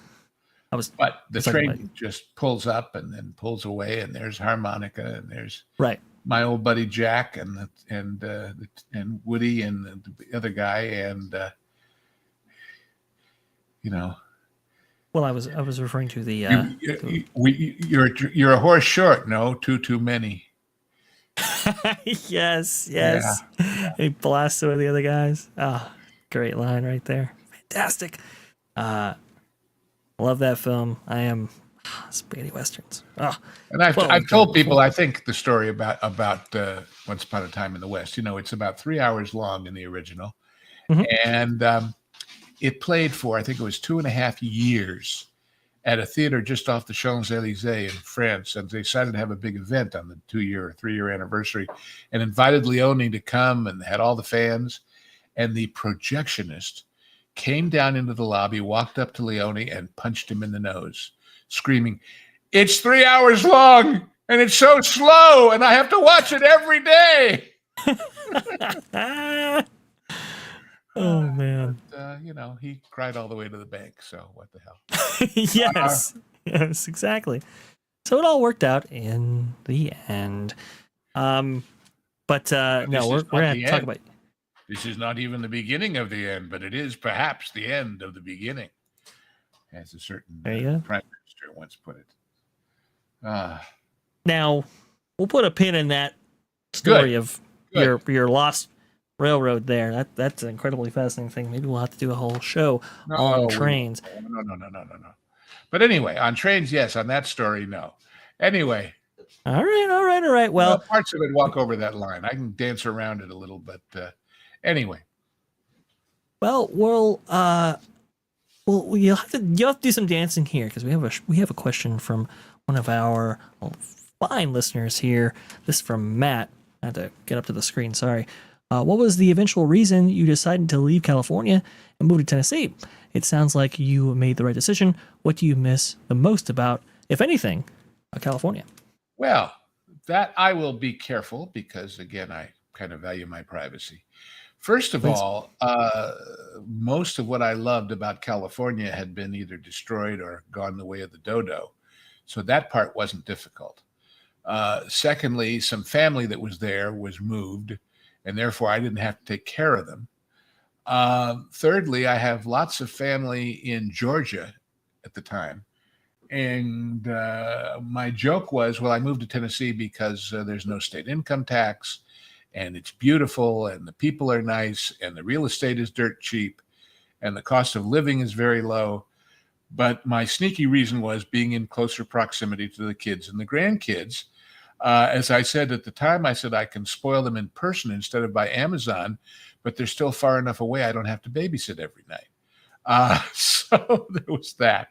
I But the was talking about train just pulls up and then pulls away, and there's harmonica, and there's right. my old buddy Jack and Woody and the other guy, and you know, Well, I was referring to the. you're a horse short. No, too many. Yes. Yeah. He blasts away the other guys. Ah, great line right there. Fantastic. Love that film. I am spaghetti westerns. Oh, And I've told people, I think the story about Once Upon a Time in the West. It's about 3 hours long in the original, and it played for, I think it was 2.5 years at a theater just off the Champs-Élysées in France, and they decided to have a big event on the 2-year or 3-year anniversary, and invited Leone to come, and had all the fans, and the projectionist came down into the lobby, walked up to Leone, and punched him in the nose, screaming, "It's 3 hours long, and it's so slow, and I have to watch it every day." Oh man. But, he cried all the way to the bank. So what the hell? Yes, exactly. So it all worked out in the end. But no, we're going to talk about. This is not even the beginning of the end, but it is perhaps the end of the beginning, as a certain prime minister once put it. Now we'll put a pin in that story of your lost railroad there. That's an incredibly fascinating thing. Maybe we'll have to do a whole show on trains. No. But anyway, on trains, yes. On that story, no. Anyway. All right. Well, parts of it walk over that line. I can dance around it a little, but anyway. Well, you'll have to do some dancing here, because we have a question from one of our fine listeners here. This is from Matt. I had to get up to the screen. Sorry. What was the eventual reason you decided to leave California and move to Tennessee? It sounds like you made the right decision. What do you miss the most about, if anything, California? Well, that I will be careful, because, again, I kind of value my privacy. First of all, most of what I loved about California had been either destroyed or gone the way of the dodo. So that part wasn't difficult. Secondly, some family that was there was moved, and therefore I didn't have to take care of them. Thirdly, I have lots of family in Georgia at the time. And my joke was, well, I moved to Tennessee because there's no state income tax, and it's beautiful, and the people are nice, and the real estate is dirt cheap, and the cost of living is very low. But my sneaky reason was being in closer proximity to the kids and the grandkids. As I said at the time, I said I can spoil them in person instead of by Amazon, but they're still far enough away I don't have to babysit every night. So there was that.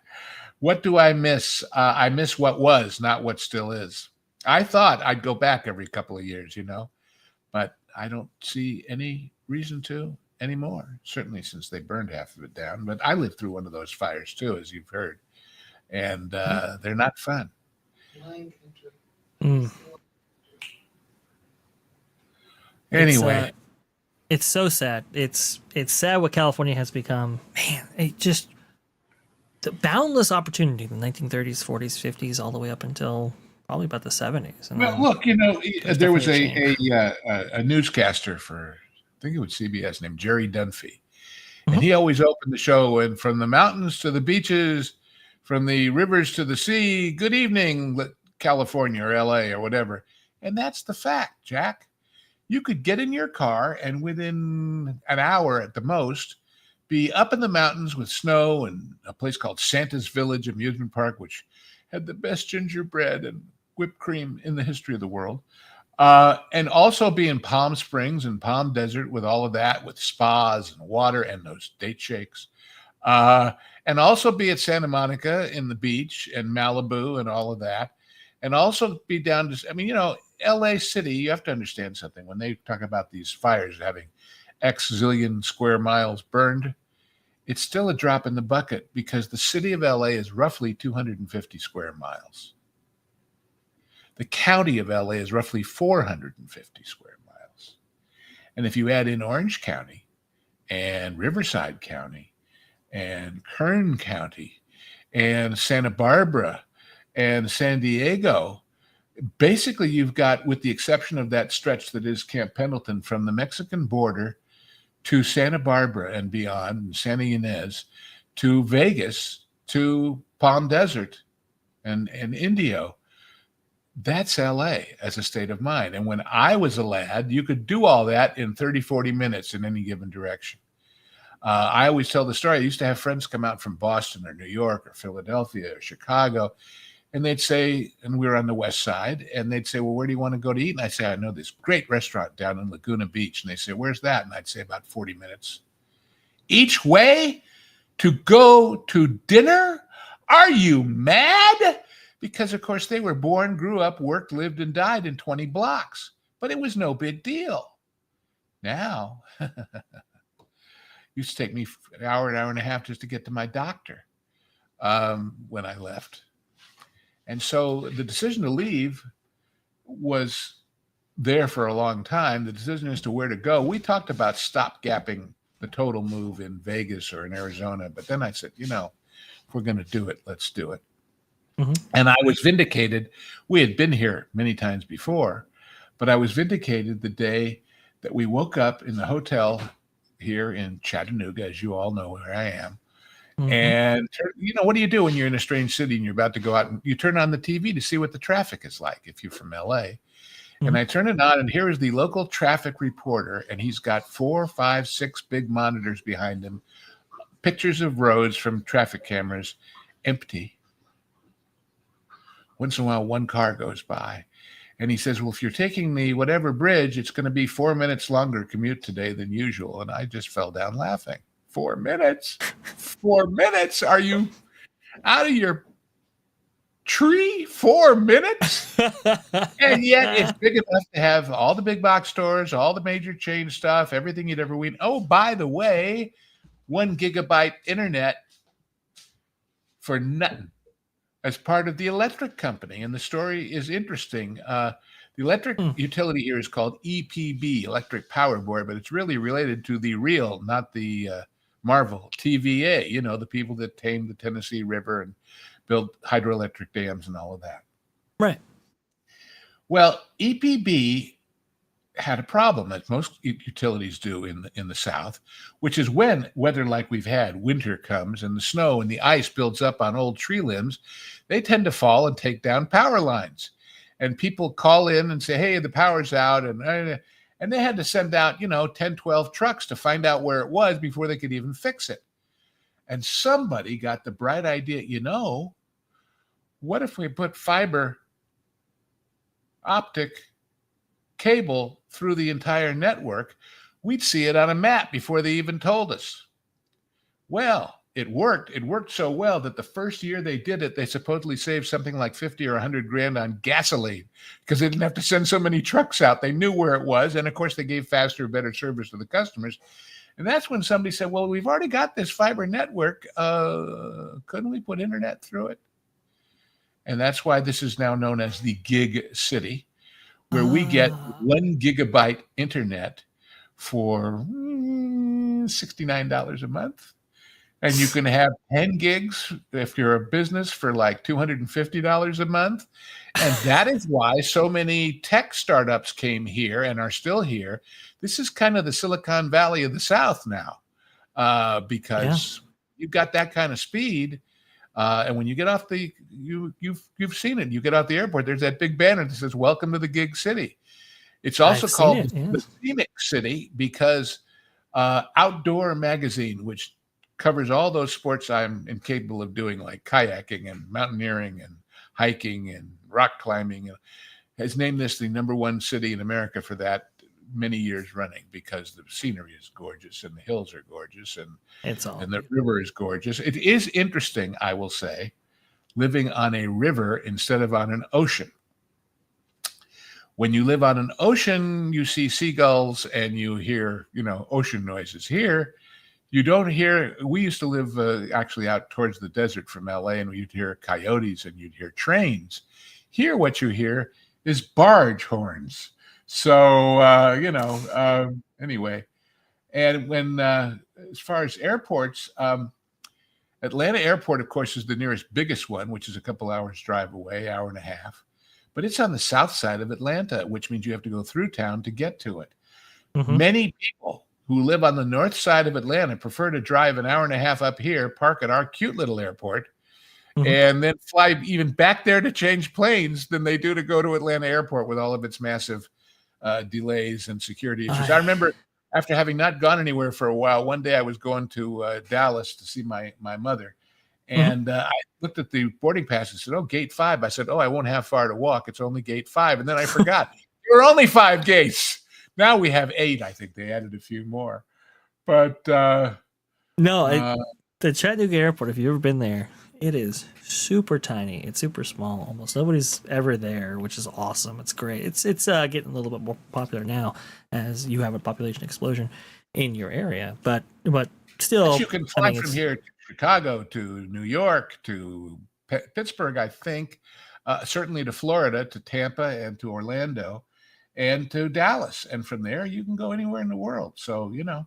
What do I miss? I miss what was, not what still is. I thought I'd go back every couple of years, but I don't see any reason to anymore, certainly since they burned half of it down. But I lived through one of those fires too, as you've heard, and they're not fun. Anyway, it's so sad. It's sad what California has become. Man, it just the boundless opportunity in the 1930s, 40s, 50s, all the way up until probably about the 70s. And well, look, there was a newscaster for, I think it was CBS, named Jerry Dunphy. And he always opened the show, and from the mountains to the beaches, from the rivers to the sea, good evening, California or LA or whatever. And that's the fact, Jack. You could get in your car and within an hour at the most be up in the mountains with snow and a place called Santa's Village Amusement Park, which had the best gingerbread and whipped cream in the history of the world. And also be in Palm Springs and Palm Desert with all of that, with spas and water and those date shakes. And also be at Santa Monica in the beach and Malibu and all of that. And also be down to, LA City, you have to understand something. When they talk about these fires having X zillion square miles burned, it's still a drop in the bucket, because the city of LA is roughly 250 square miles. The county of LA is roughly 450 square miles. And if you add in Orange County and Riverside County and Kern County and Santa Barbara and San Diego, Basically, you've got, with the exception of that stretch that is Camp Pendleton, from the Mexican border to Santa Barbara and beyond, and Santa Ynez, to Vegas, to Palm Desert and Indio. That's LA as a state of mind. And when I was a lad, you could do all that in 30, 40 minutes in any given direction. I always tell the story. I used to have friends come out from Boston or New York or Philadelphia or Chicago, and they'd say, and we were on the west side, and they'd say, well, where do you want to go to eat? And I'd say, I know this great restaurant down in Laguna Beach. And they say, where's that? And I'd say, about 40 minutes each way to go to dinner? Are you mad? Because, of course, they were born, grew up, worked, lived, and died in 20 blocks. But it was no big deal. Now, it used to take me an hour and a half just to get to my doctor when I left. And so the decision to leave was there for a long time. The decision as to where to go, we talked about stopgapping the total move in Vegas or in Arizona. But then I said, if we're going to do it, let's do it. Mm-hmm. And I was vindicated. We had been here many times before, but I was vindicated the day that we woke up in the hotel here in Chattanooga, as you all know where I am. Mm-hmm. And, what do you do when you're in a strange city and you're about to go out? And you turn on the TV to see what the traffic is like if you're from LA. Mm-hmm. And I turn it on, and here is the local traffic reporter, and he's got 4, 5, 6 big monitors behind him, pictures of roads from traffic cameras, empty. Once in a while, one car goes by. And he says, well, if you're taking the whatever bridge, it's going to be 4 minutes longer commute today than usual. And I just fell down laughing. 4 minutes? 4 minutes? Are you out of your tree? 4 minutes? And yet it's big enough to have all the big box stores, all the major chain stuff, everything you'd ever need. Oh, by the way, 1 gigabyte internet for nothing, as part of the electric company. And the story is interesting. The electric utility here is called EPB, Electric Power Board, but it's really related to the real, not the Marvel, TVA, the people that tame the Tennessee River and build hydroelectric dams and all of that. Right. Well, EPB had a problem, as most utilities do in the South, which is when weather like we've had, winter comes and the snow and the ice builds up on old tree limbs, they tend to fall and take down power lines. And people call in and say, hey, the power's out. And they had to send out, 10, 12 trucks to find out where it was before they could even fix it. And somebody got the bright idea, what if we put fiber optic cable through the entire network? We'd see it on a map before they even told us. Well, it worked. It worked so well that the first year they did it, they supposedly saved something like 50 or 100 grand on gasoline because they didn't have to send so many trucks out. They knew where it was. And of course, they gave faster, better service to the customers. And that's when somebody said, well, we've already got this fiber network. Couldn't we put internet through it? And that's why this is now known as the gig city, where we get 1 gigabyte internet for $69 a month. And you can have 10 gigs if you're a business for like $250 a month. And that is why so many tech startups came here and are still here. This is kind of the Silicon Valley of the South now, because you've got that kind of speed. And when you get off you've seen it. You get off the airport, there's that big banner that says, welcome to the gig city. It's also called the Scenic City because Outdoor Magazine, which covers all those sports I'm incapable of doing, like kayaking and mountaineering and hiking and rock climbing, has named this the #1 city in America for that many years running, because the scenery is gorgeous and the hills are gorgeous and the river is gorgeous. It is interesting, I will say, living on a river instead of on an ocean. When you live on an ocean, you see seagulls and you hear, ocean noises. Here, you don't hear. We used to live actually out towards the desert from LA, and you'd hear coyotes and you'd hear trains. Here, what you hear is barge horns. So, anyway. And when, as far as airports, Atlanta Airport, of course, is the nearest biggest one, which is a couple hours drive away, hour and a half. but it's on the south side of Atlanta, which means you have to go through town to get to it. Mhm. Many people who live on the north side of Atlanta prefer to drive an hour and a half up here, park at our cute little airport, Mhm. and then fly even back there to change planes than they do to go to Atlanta Airport with all of its massive delays and security issues. I remember after having not gone anywhere for a while, one day I was going to Dallas to see my mother, Mhm. and I looked at the boarding pass and said, "Oh, gate 5." I said, "Oh, I won't have far to walk. It's only gate 5." And then I forgot there were only 5 gates. Now we have 8. I think they added a few more, but No, the Chattanooga Airport, if you've ever been there, it is super tiny. It's super small. Almost nobody's ever there, which is awesome. It's great. It's getting a little bit more popular now as you have a population explosion in your area. But still, you can I fly mean, from it's here to Chicago, to New York, to Pittsburgh, I think, certainly to Florida, to Tampa, and to Orlando, and to Dallas. And from there, you can go anywhere in the world. So, that's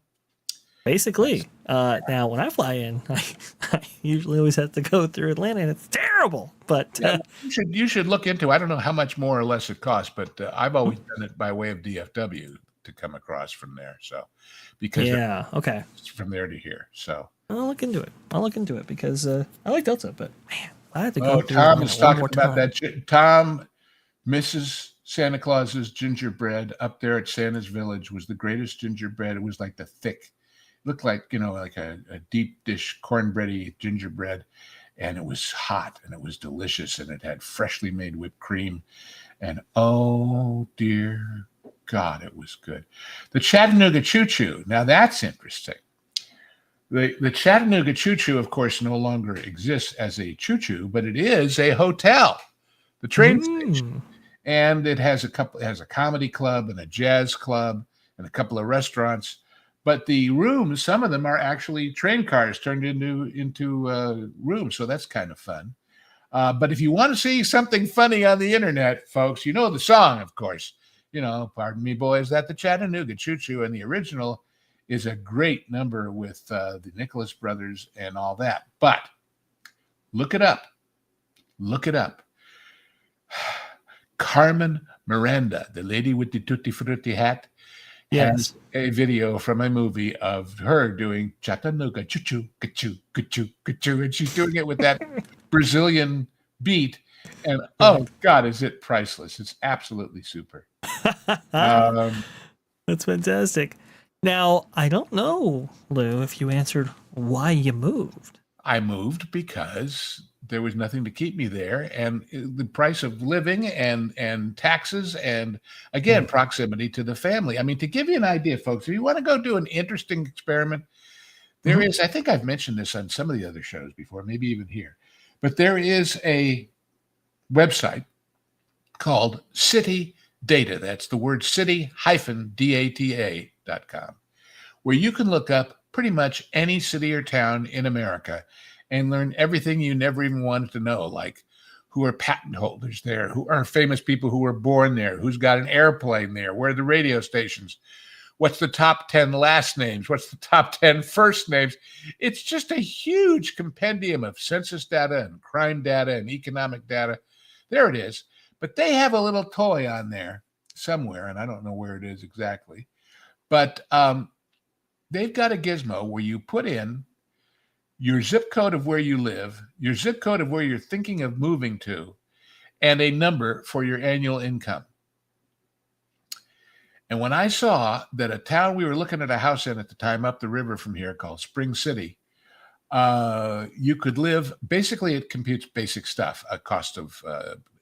basically. Now, when I fly in, I usually always have to go through Atlanta, and it's terrible. But yeah. You should look into. I don't know how much more or less it costs, but I've always done it by way of DFW to come across from there. So, because yeah, okay. it's from there to here. So, I'll look into it. I'll look into it because I like Delta, but man, I have to go oh, through Tom Atlanta is one talking more about time. that. Tom, Mrs. Santa Claus's gingerbread up there at Santa's Village was the greatest gingerbread. It was like the thick, looked like, like a deep dish cornbready gingerbread. And it was hot and it was delicious. And it had freshly made whipped cream. And oh, dear God, it was good. The Chattanooga Chuchu. Now that's interesting. The Chattanooga Chuchu, of course, no longer exists as a choo-choo, but it is a hotel, the train station. Mm. And it has a comedy club and a jazz club and a couple of restaurants. But the rooms, some of them are actually train cars turned into rooms. So that's kind of fun. But if you want to see something funny on the internet, folks, you know the song, of course. Pardon me, boys, that the Chattanooga Choo Choo, and the original is a great number with the Nicholas brothers and all that. But look it up. Look it up. Carmen Miranda, the lady with the tutti frutti hat, Yes. has a video from a movie of her doing Chattanooga Chuchu, Kachu, Kachu, Kachu, and she's doing it with that Brazilian beat. And oh God, is it priceless? It's absolutely super. That's fantastic. Now, I don't know, Lou, if you answered why you moved. I moved because there was nothing to keep me there, and the price of living and taxes, and again proximity to the family. I mean, to give you an idea, folks, if you want to go do an interesting experiment, there is, I think I've mentioned this on some of the other shows before, maybe even here, but there is a website called City Data. That's the word city-data.com, where you can look up pretty much any city or town in America and learn everything you never even wanted to know, like who are patent holders there, who are famous people who were born there, who's got an airplane there, where are the radio stations, what's the top 10 last names, what's the top 10 first names. It's just a huge compendium of census data and crime data and economic data. There it is. But they have a little toy on there somewhere, and I don't know where it is exactly. But they've got a gizmo where you put in your zip code of where you live, your zip code of where you're thinking of moving to, and a number for your annual income. And when I saw that a town we were looking at a house in at the time up the river from here called Spring City, you could live, basically it computes basic stuff, a cost of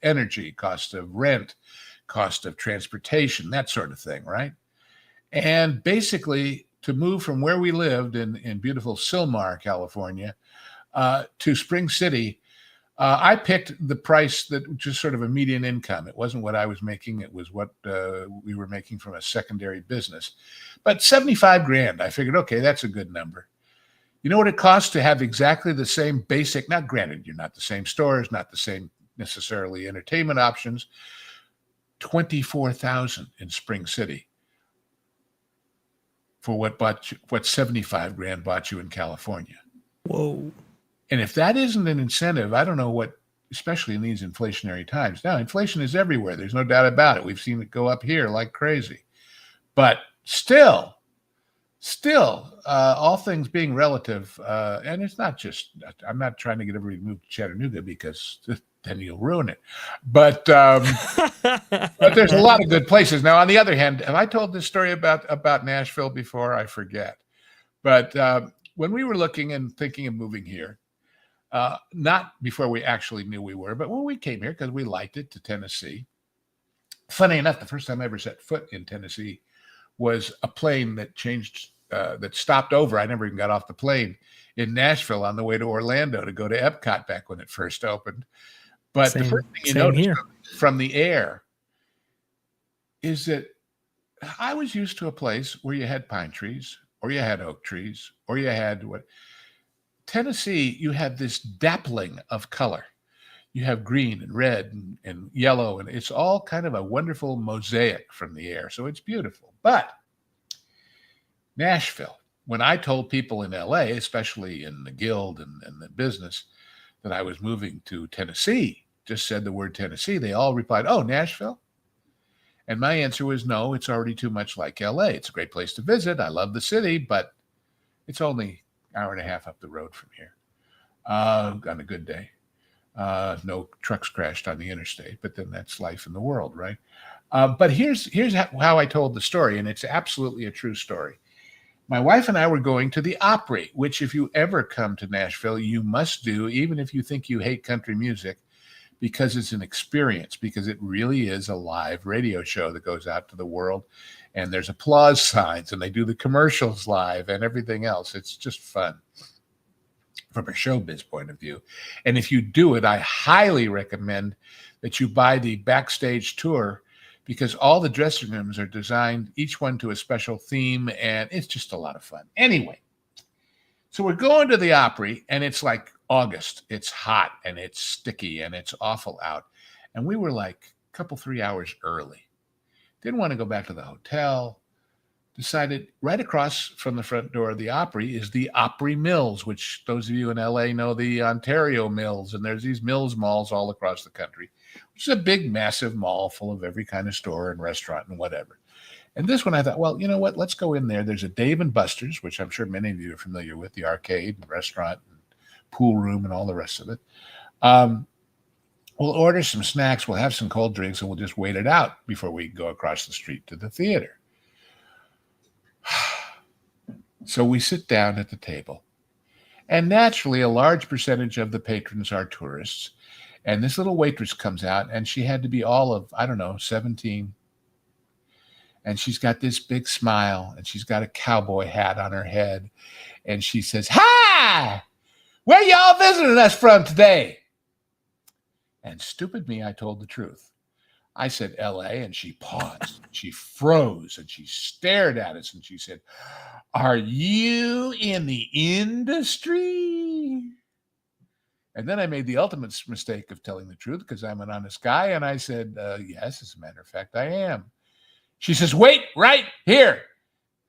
energy, cost of rent, cost of transportation, that sort of thing, right? And basically, to move from where we lived in beautiful Sylmar, California, to Spring City, I picked the price that just sort of a median income. It wasn't what I was making. It was what we were making from a secondary business. But 75 grand, I figured, okay, that's a good number. You know what it costs to have exactly the same basic, not granted, you're not the same stores, not the same necessarily entertainment options, 24,000 in Spring City for what 75 grand bought you in California. Whoa. And if that isn't an incentive, I don't know what especially in these inflationary times. Now, inflation is everywhere. There's no doubt about it. We've seen it go up here like crazy. But still, all things being relative, and it's not just, I'm not trying to get everybody to move to Chattanooga because then you'll ruin it. But there's a lot of good places. Now, on the other hand, have I told this story about Nashville before? I forget. But when we were looking and thinking of moving here, not before we actually knew we were, but when we came here because we liked it, to Tennessee. Funny enough, the first time I ever set foot in Tennessee was a plane that that stopped over. I never even got off the plane in Nashville on the way to Orlando to go to Epcot back when it first opened. But the first thing you notice from the air is that I was used to a place where you had pine trees, or you had oak trees, or you had what? Tennessee, you had this dappling of color. You have green and red and yellow, and it's all kind of a wonderful mosaic from the air. So it's beautiful. But Nashville, when I told people in LA, especially in the guild and the business, that I was moving to Tennessee, just said the word Tennessee, they all replied, "Oh, Nashville?" And my answer was, no, it's already too much like LA. It's a great place to visit. I love the city, but it's only an hour and a half up the road from here on a good day. No trucks crashed on the interstate, but then that's life in the world, right? But here's how I told the story, and it's absolutely a true story. My wife and I were going to the Opry, which if you ever come to Nashville, you must do, even if you think you hate country music, because it's an experience, because it really is a live radio show that goes out to the world, and there's applause signs, and they do the commercials live and everything else. It's just fun from a showbiz point of view. And if you do it, I highly recommend that you buy the backstage tour, because all the dressing rooms are designed, each one to a special theme, and it's just a lot of fun. Anyway, so we're going to the Opry, and it's like August. It's hot, and it's sticky, and it's awful out. And we were like a couple, 3 hours early. Didn't want to go back to the hotel. Decided right across from the front door of the Opry is the Opry Mills, which those of you in LA know the Ontario Mills, and there's these Mills malls all across the country, which is a big, massive mall full of every kind of store and restaurant and whatever. And this one I thought, well, you know what? Let's go in there. There's a Dave & Buster's, which I'm sure many of you are familiar with, the arcade and restaurant and pool room and all the rest of it. We'll order some snacks. We'll have some cold drinks, and we'll just wait it out before we go across the street to the theater. So we sit down at the table, and naturally a large percentage of the patrons are tourists. And this little waitress comes out, and she had to be all of, 17. And she's got this big smile, and she's got a cowboy hat on her head. And she says, "Hi, where y'all visiting us from today?" And stupid me, I told the truth. I said LA, and she paused. She froze, and she stared at us, and she said, "Are you in the industry?" And then I made the ultimate mistake of telling the truth, because I'm an honest guy, and I said, yes, as a matter of fact, I am. She says, "Wait right here."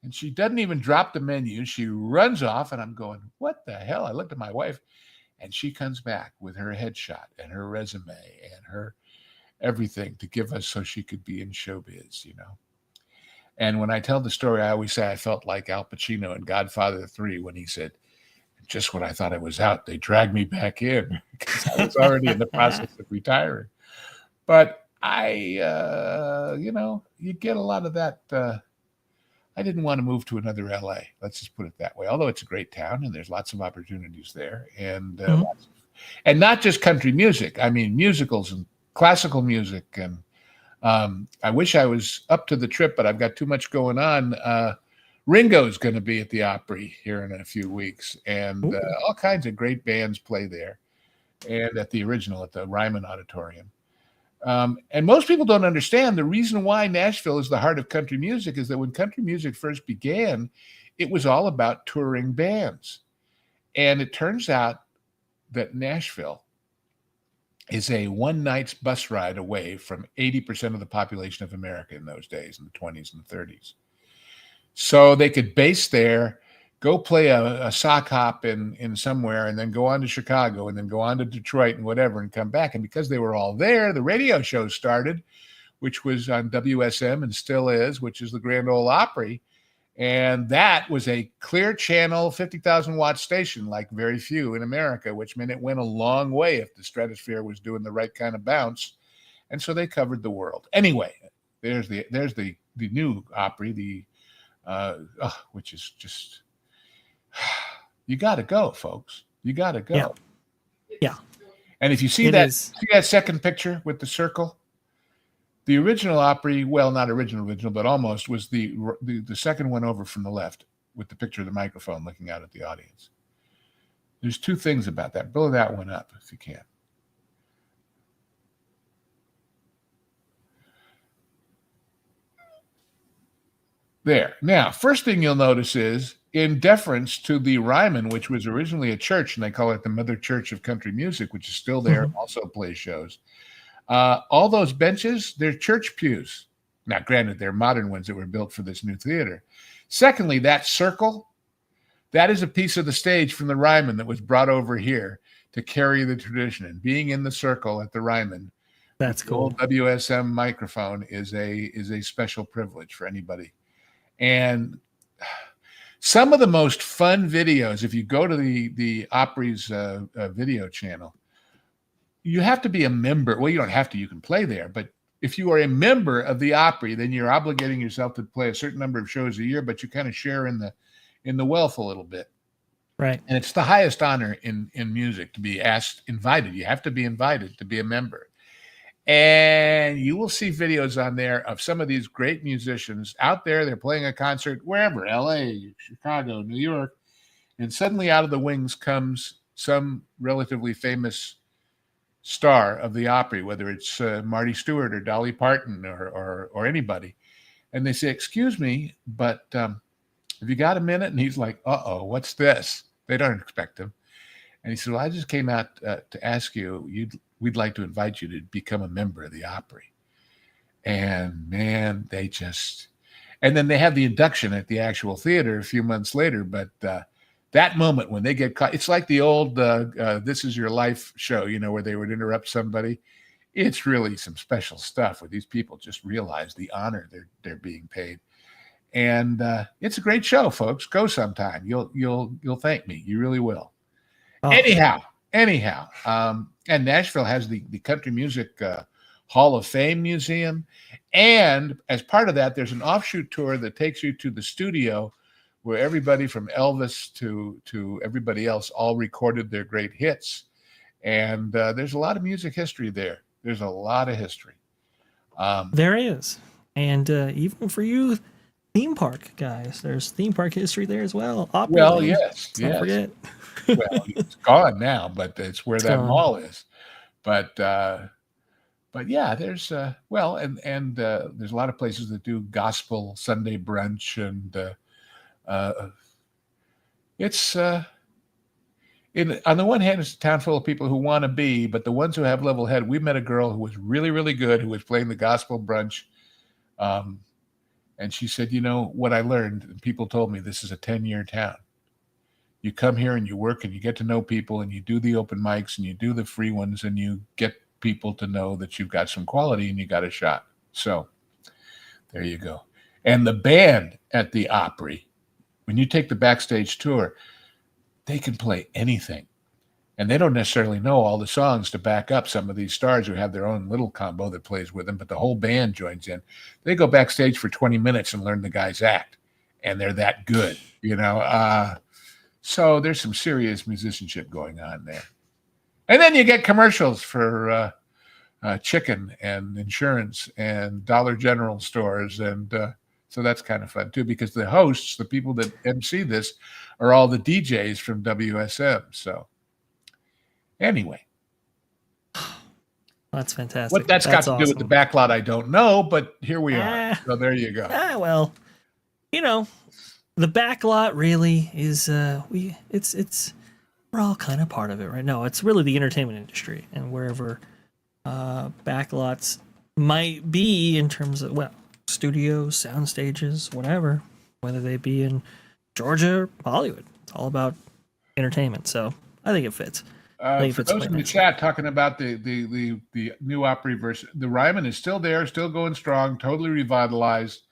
And she doesn't even drop the menu. She runs off, and I'm going, what the hell? I looked at my wife, and she comes back with her headshot and her resume and her everything to give us so she could be in showbiz, you know. And when I tell the story, I always say I felt like Al Pacino in Godfather 3 when he said, "Just when I thought I was out, they dragged me back in," because I was already in the process of retiring. But you get a lot of that. I didn't want to move to another LA. Let's just put it that way. Although it's a great town and there's lots of opportunities there, and and not just country music. I mean, musicals and classical music. And I wish I was up to the trip, but I've got too much going on. Ringo's going to be at the Opry here in a few weeks, and all kinds of great bands play there, and at the original at the Ryman Auditorium. And most people don't understand the reason why Nashville is the heart of country music is that when country music first began, it was all about touring bands. And it turns out that Nashville is a one night's bus ride away from 80% of the population of America in those days, in the 20s and 30s. So they could base there, go play a sock hop in somewhere, and then go on to Chicago, and then go on to Detroit and whatever, and come back. And because they were all there, the radio show started, which was on WSM and still is, which is the Grand Ole Opry. And that was a clear channel, 50,000 watt station, like very few in America, which meant it went a long way if the stratosphere was doing the right kind of bounce. And so they covered the world. Anyway, there's the new Opry, which is just, you got to go, folks. You got to go. Yeah. And if you see that second picture with the circle, the original Opry, well, not original, but almost, was the second one over from the left with the picture of the microphone looking out at the audience. There's two things about that. Blow that one up if you can. There. Now, first thing you'll notice is, in deference to the Ryman, which was originally a church, and they call it the Mother Church of Country Music, which is still there, also plays shows. All those benches, they're church pews. Now, granted, they're modern ones that were built for this new theater. Secondly, that circle, that is a piece of the stage from the Ryman that was brought over here to carry the tradition. And being in the circle at the Ryman, that's cool. Old WSM microphone is a special privilege for anybody. And some of the most fun videos, if you go to the Opry's video channel, you have to be a member. Well, you don't have to. You can play there. But if you are a member of the Opry, then you're obligating yourself to play a certain number of shows a year, but you kind of share in the wealth a little bit. Right. And it's the highest honor in music to be invited. You have to be invited to be a member. And you will see videos on there of some of these great musicians out there. They're playing a concert wherever, LA, Chicago, New York. And suddenly out of the wings comes some relatively famous star of the Opry, whether it's Marty Stewart or Dolly Parton or anybody. And they say, "Excuse me, but have you got a minute?" And he's like, "Uh-oh, what's this?" They don't expect him. And he said, "Well, I just came out to ask you, we'd like to invite you to become a member of the Opry." And man, and then they have the induction at the actual theater a few months later. But that moment when they get caught, it's like the old This Is Your Life show, where they would interrupt somebody. It's really some special stuff where these people just realize the honor they're being paid. And it's a great show, folks. Go sometime. You'll thank me. You really will. Oh. Anyhow. And Nashville has the Country Music Hall of Fame Museum. And as part of that, there's an offshoot tour that takes you to the studio where everybody from Elvis to everybody else all recorded their great hits. And there's a lot of music history there. There's a lot of history. There is. And even for you theme park guys, there's theme park history there as well. Opry Land. Yes. Don't forget. Well, it's gone now, but it's where that mall is. But yeah, there's and there's a lot of places that do gospel Sunday brunch, and it's on the one hand, it's a town full of people who want to be, but the ones who have level head. We met a girl who was really, really good, who was playing the gospel brunch, and she said, what I learned, and people told me, this is a 10-year town. You come here and you work and you get to know people, and you do the open mics and you do the free ones, and you get people to know that you've got some quality and you got a shot. So there you go. And the band at the Opry, when you take the backstage tour, they can play anything. And they don't necessarily know all the songs to back up some of these stars who have their own little combo that plays with them, but the whole band joins in. They go backstage for 20 minutes and learn the guy's act, and they're that good, So there's some serious musicianship going on there. And then you get commercials for chicken and insurance and Dollar General stores. And so that's kind of fun, too, because the hosts, the people that MC this, are all the DJs from WSM. So anyway. That's fantastic. What that's got to do with the backlot, I don't know, but here we are. So there you go. Well, the backlot really is we're all kind of part of it, right? No, it's really the entertainment industry, and wherever backlots might be in terms of studios, sound stages, whatever, whether they be in Georgia, Hollywood. It's all about entertainment. So I think it fits. I think it For fits those quite in the nicely. chat talking about the new Opry version, the Ryman is still there, still going strong, totally revitalized,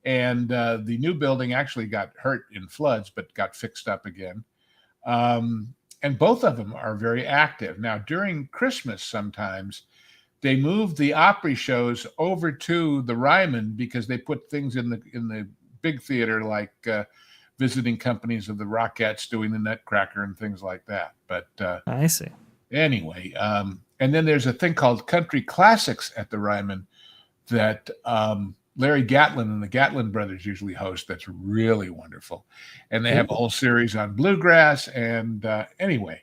and the new building actually got hurt in floods, but got fixed up again. And both of them are very active now. During Christmas, sometimes they move the Opry shows over to the Ryman because they put things in the big theater, like visiting companies of the Rockettes doing the Nutcracker and things like that. But I see. anyway, and then there's a thing called Country Classics at the Ryman that Larry Gatlin and the Gatlin brothers usually host. That's really wonderful. And they have a whole series on bluegrass. And anyway,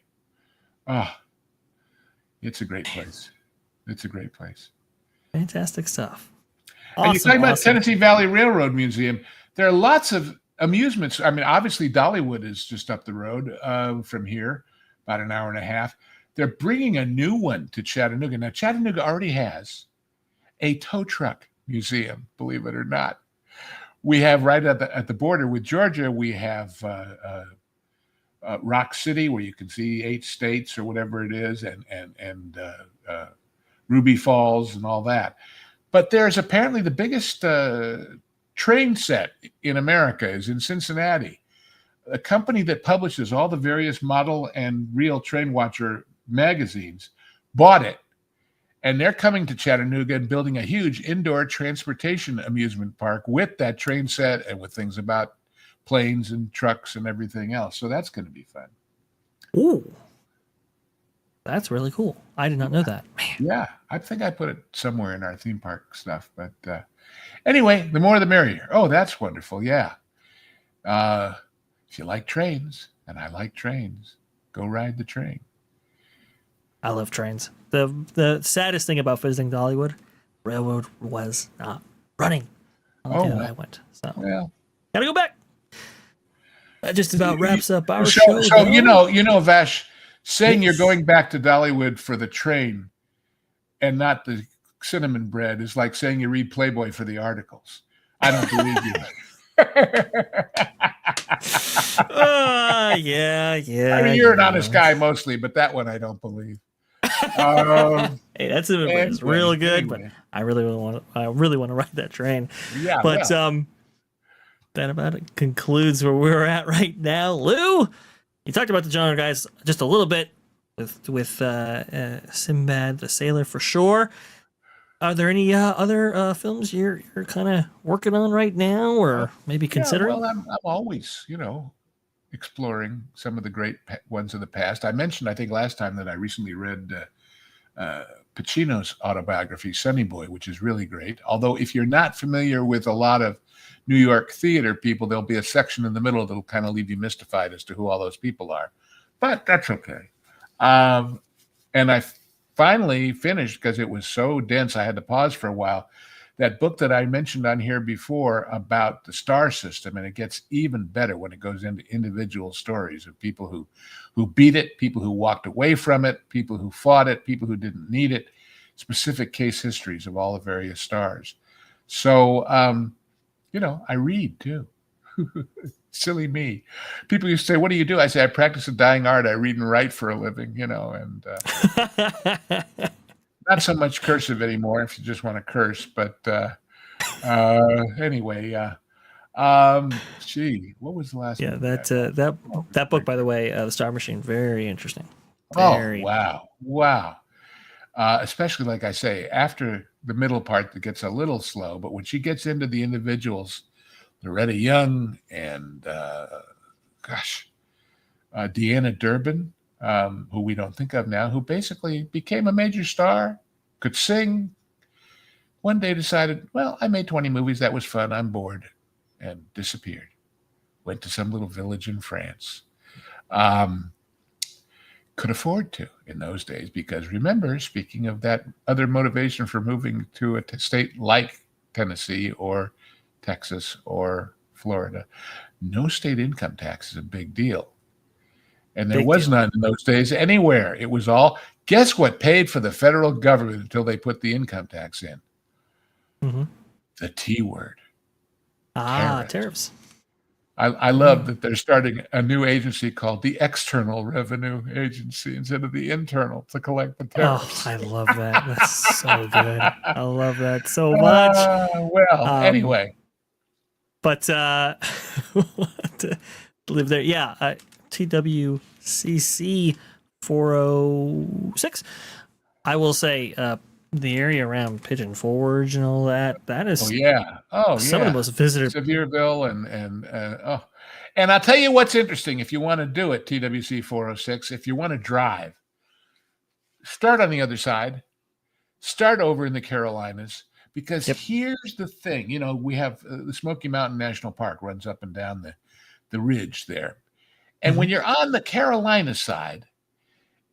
it's a great place. It's a great place. Fantastic stuff. And you're talking about Tennessee Valley Railroad Museum. There are lots of amusements. I mean, obviously, Dollywood is just up the road from here, about an hour and a half. They're bringing a new one to Chattanooga. Now, Chattanooga already has a tow truck museum, believe it or not. We have right at the border with Georgia, we have Rock City, where you can see 8 states or whatever it is, and Ruby Falls and all that. But there's apparently the biggest train set in America is in Cincinnati. A company that publishes all the various model and real Train Watcher magazines bought it. And they're coming to Chattanooga and building a huge indoor transportation amusement park with that train set and with things about planes and trucks and everything else. So that's going to be fun. Ooh. That's really cool. I did not know that. Man. Yeah, I think I put it somewhere in our theme park stuff. But anyway, the more the merrier. Oh, that's wonderful. Yeah. If you like trains, and I like trains, go ride the train. I love trains. The saddest thing about visiting Dollywood, railroad was not running on the day that I went. So gotta go back. That just about wraps up our show. So you know, Vash, saying you're going back to Dollywood for the train and not the cinnamon bread is like saying you read Playboy for the articles. I don't believe you. Yeah. I mean, you're an honest guy mostly, but that one I don't believe. Hey, that's it's real good, but I really want to ride that train. Yeah, but that about it concludes where we're at right now. Lou, you talked about the genre guys just a little bit with Sinbad the Sailor for sure. Are there any other films you're kind of working on right now, or maybe considering? Well, I'm always, exploring some of the great ones of the past. I mentioned, I think last time, that I recently read Pacino's autobiography, Sonny Boy, which is really great. Although if you're not familiar with a lot of New York theater people, there'll be a section in the middle that'll kind of leave you mystified as to who all those people are. But that's okay. And I finally finished, because it was so dense I had to pause for a while, that book that I mentioned on here before about the star system. And it gets even better when it goes into individual stories of people who beat it, people who walked away from it, people who fought it, people who didn't need it, specific case histories of all the various stars. So, I read too. Silly me. People used to say, "What do you do?" I say, "I practice a dying art. I read and write for a living," and not so much cursive anymore if you just want to curse. But anyway, what was the last one? That book, by the way, The Star Machine, very interesting. Very wow. Especially, like I say, after the middle part that gets a little slow, but when she gets into the individuals, Loretta Young and Deanna Durbin, who we don't think of now, who basically became a major star, could sing. One day decided, well, I made 20 movies. That was fun. I'm bored, and disappeared. Went to some little village in France. Could afford to in those days, because remember, speaking of that other motivation for moving to a state like Tennessee or Texas or Florida, no state income tax is a big deal. And there was none in those days anywhere. It was all, guess what paid for the federal government until they put the income tax in? Mm-hmm. The T word. Tariffs. I love that they're starting a new agency called the External Revenue Agency instead of the internal to collect the Oh, tariffs. I love that. That's so good. I love that so much. Well, Um, anyway, but to live there, yeah. TWCC 406. I will say, the area around Pigeon Forge and all that. That oh is yeah, oh some of the yeah, most visited. Sevierville and I'll tell you what's interesting. If you want to do it, TWC 406, if you want to drive, start on the other side, start over in the Carolinas, because Yep. here's the thing. You know, we have the Smoky Mountain National Park runs up and down the ridge there. And when you're on the Carolina side,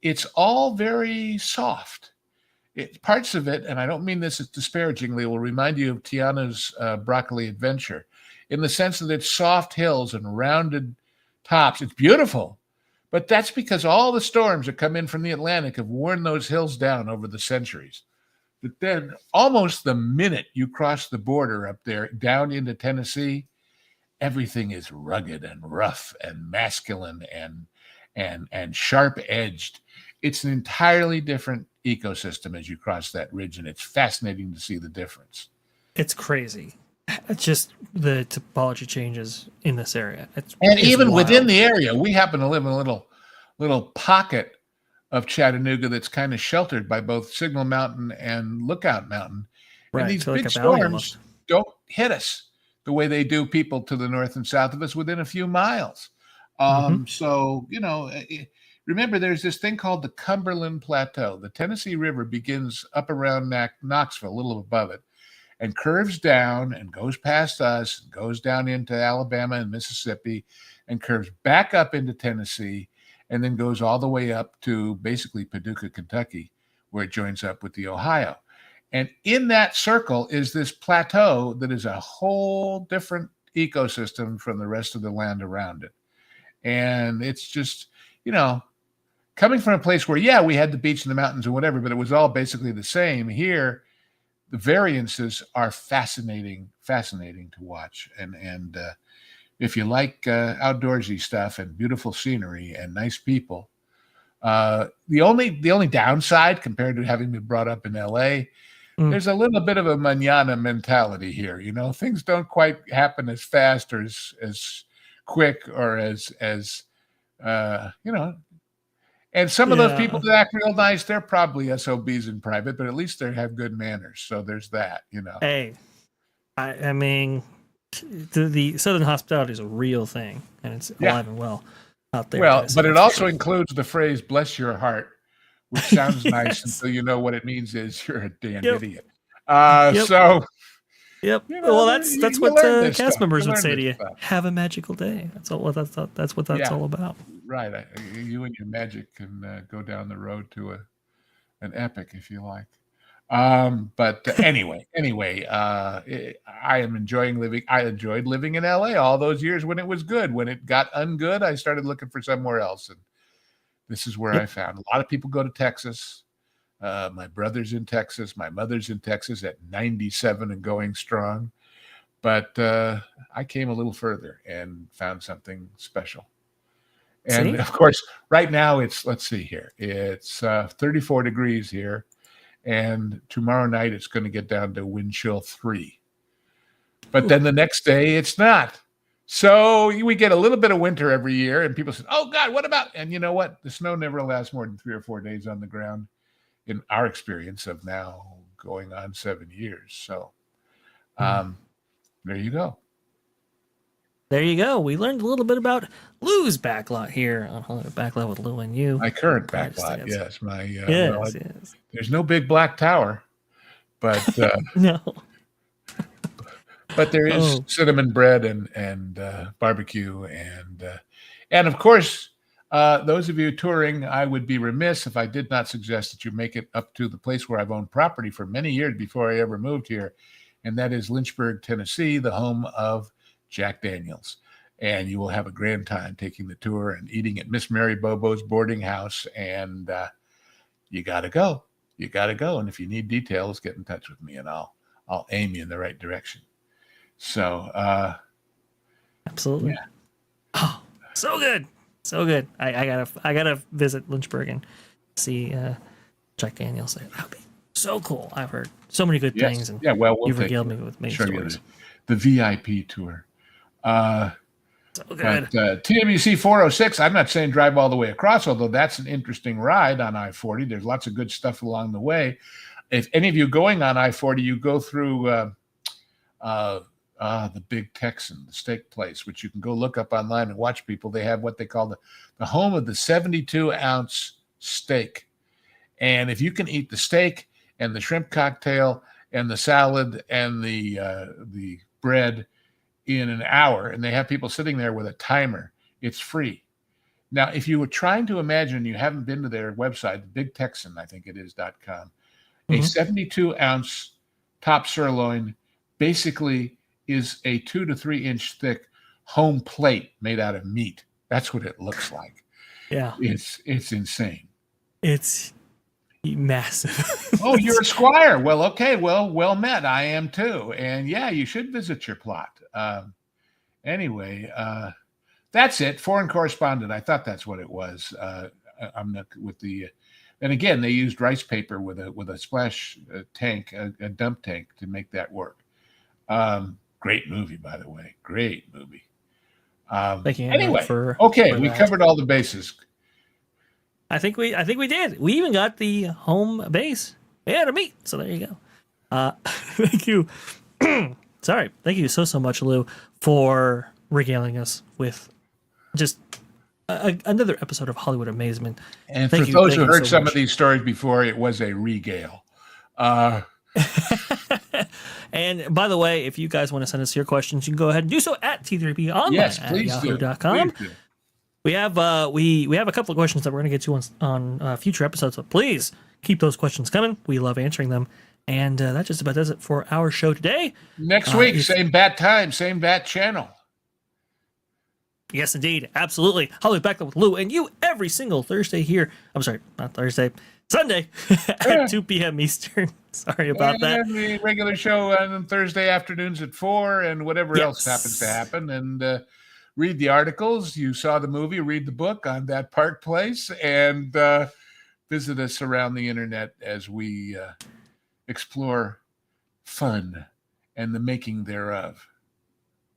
it's all very soft. Parts of it, and I don't mean this disparagingly, will remind you of Tiana's Broccoli Adventure in the sense that it's soft hills and rounded tops. It's beautiful, but that's because all the storms that come in from the Atlantic have worn those hills down over the centuries. But then almost the minute you cross the border up there down into Tennessee, everything is rugged and rough and masculine and sharp edged. It's an entirely different ecosystem as you cross that ridge, and it's fascinating to see the difference. It's crazy. It's just the topology changes in this area. And even wild. within the area, we happen to live in a little pocket of Chattanooga that's kind of sheltered by both Signal Mountain and Lookout Mountain. Right, And these so like big a valley storms almost. don't hit us the way they do people to the north and south of us within a few miles. So, you know, remember there's this thing called the Cumberland Plateau. The Tennessee River begins up around Knoxville, a little above it, and curves down and goes past us, and goes down into Alabama and Mississippi, and curves back up into Tennessee, and then goes all the way up to basically Paducah, Kentucky, where it joins up with the Ohio. And in that circle is this plateau that is a whole different ecosystem from the rest of the land around it. And it's just, you know, coming from a place where, yeah, we had the beach and the mountains and whatever, but it was all basically the same. Here, the variances are fascinating to watch. And if you like outdoorsy stuff and beautiful scenery and nice people, the only downside compared to having been brought up in LA, there's a little bit of a manana mentality here. You know, things don't quite happen as fast or as quick or as you know. And some of those people that act real nice, they're probably SOBs in private, but at least they have good manners. So there's that, you know. Hey, I mean, the Southern hospitality is a real thing, and it's alive and well out there. Well, but it also includes the phrase "bless your heart," which sounds nice until you know what it means is you're a damn idiot. So, you know, well, that's what cast members would say to you. Have a magical day. That's all. That's what that's all about. Right. You and your magic can go down the road to an epic if you like. But anyway, I am enjoying living. I enjoyed living in LA all those years when it was good. When it got ungood, I started looking for somewhere else, and this is where I found. A lot of people go to Texas. My brother's in Texas. My mother's in Texas at 97 and going strong. But I came a little further and found something special. And of course, right now let's see here. It's 34 degrees here. And tomorrow night, it's going to get down to wind chill 3. But then the next day, it's not. So we get a little bit of winter every year. And people say, oh, God, what about? And you know what? The snow never lasts more than 3 or 4 days on the ground in our experience of now going on 7 years. So there you go. There you go. We learned a little bit about LEW'S Backlot here on Backlot with Lou and you. My current Backlot, yes. My yes. There's no big black tower, but no. But there is cinnamon bread and barbecue and of course, those of you touring, I would be remiss if I did not suggest that you make it up to the place where I've owned property for many years before I ever moved here, and that is Lynchburg, Tennessee, the home of Jack Daniels. And you will have a grand time taking the tour and eating at Miss Mary Bobo's boarding house. And you got to go. You got to go. And if you need details, get in touch with me and I'll aim you in the right direction. So absolutely. Yeah. So good. So good. I gotta visit Lynchburg and see Jack Daniels there. That'd be so cool. I've heard so many good things, and Yeah, well, we'll you've take regaled you. me with many Show you stories. the VIP tour. So good. But TWC 406, I'm not saying drive all the way across, although that's an interesting ride on I-40. There's lots of good stuff along the way. If any of you going on I-40, you go through the Big Texan, the steak place, which you can go look up online and watch people. They have what they call the home of the 72-ounce steak. And if you can eat the steak and the shrimp cocktail and the salad and the bread in an hour, and they have people sitting there with a timer, it's free. Now, if you were trying to imagine, you haven't been to their website, the Big Texan, I think it is.com, a 72-ounce top sirloin basically is a 2 to 3 inch thick home plate made out of meat. That's what it looks like. Yeah. It's insane. It's massive. Oh, you're a squire. Well, okay. Well met. I am too. And yeah, you should visit your plot. Anyway, that's it. Foreign correspondent. I thought that's what it was. I'm not with the, and again, they used rice paper with a splash tank, a dump tank to make that work. Great movie, by the way. Great movie. Thank you. Anyway, for we that. covered all the bases. I think we did. We even got the home base. Yeah, to meet. So there you go. Thank you. Sorry. Thank you so much, Lou, for regaling us with just another episode of Hollywood Amazement. And for those who heard some of these stories before, it was a regale. And by the way, if you guys want to send us your questions, you can go ahead and do so at T3P yes, at please yahoo.com. do. We have we have a couple of questions that we're going to get to on future episodes, but please keep those questions coming. We love answering them. And that just about does it for our show today. Next week, same bat time, same bat channel. Yes, indeed. Absolutely. Hollywood Backlot with Lou and you every single Thursday here. I'm sorry, not Thursday. Sunday at 2 p.m. Eastern. Sorry about that. And the regular show on Thursday afternoons at 4 and whatever else happens to happen. And read the articles. You saw the movie, read the book on that Park Place, and visit us around the internet as we explore fun and the making thereof.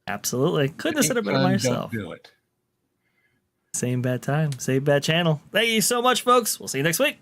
Absolutely. Couldn't have said it better myself. Don't do it. Same bad time, same bad channel. Thank you so much, folks. We'll see you next week.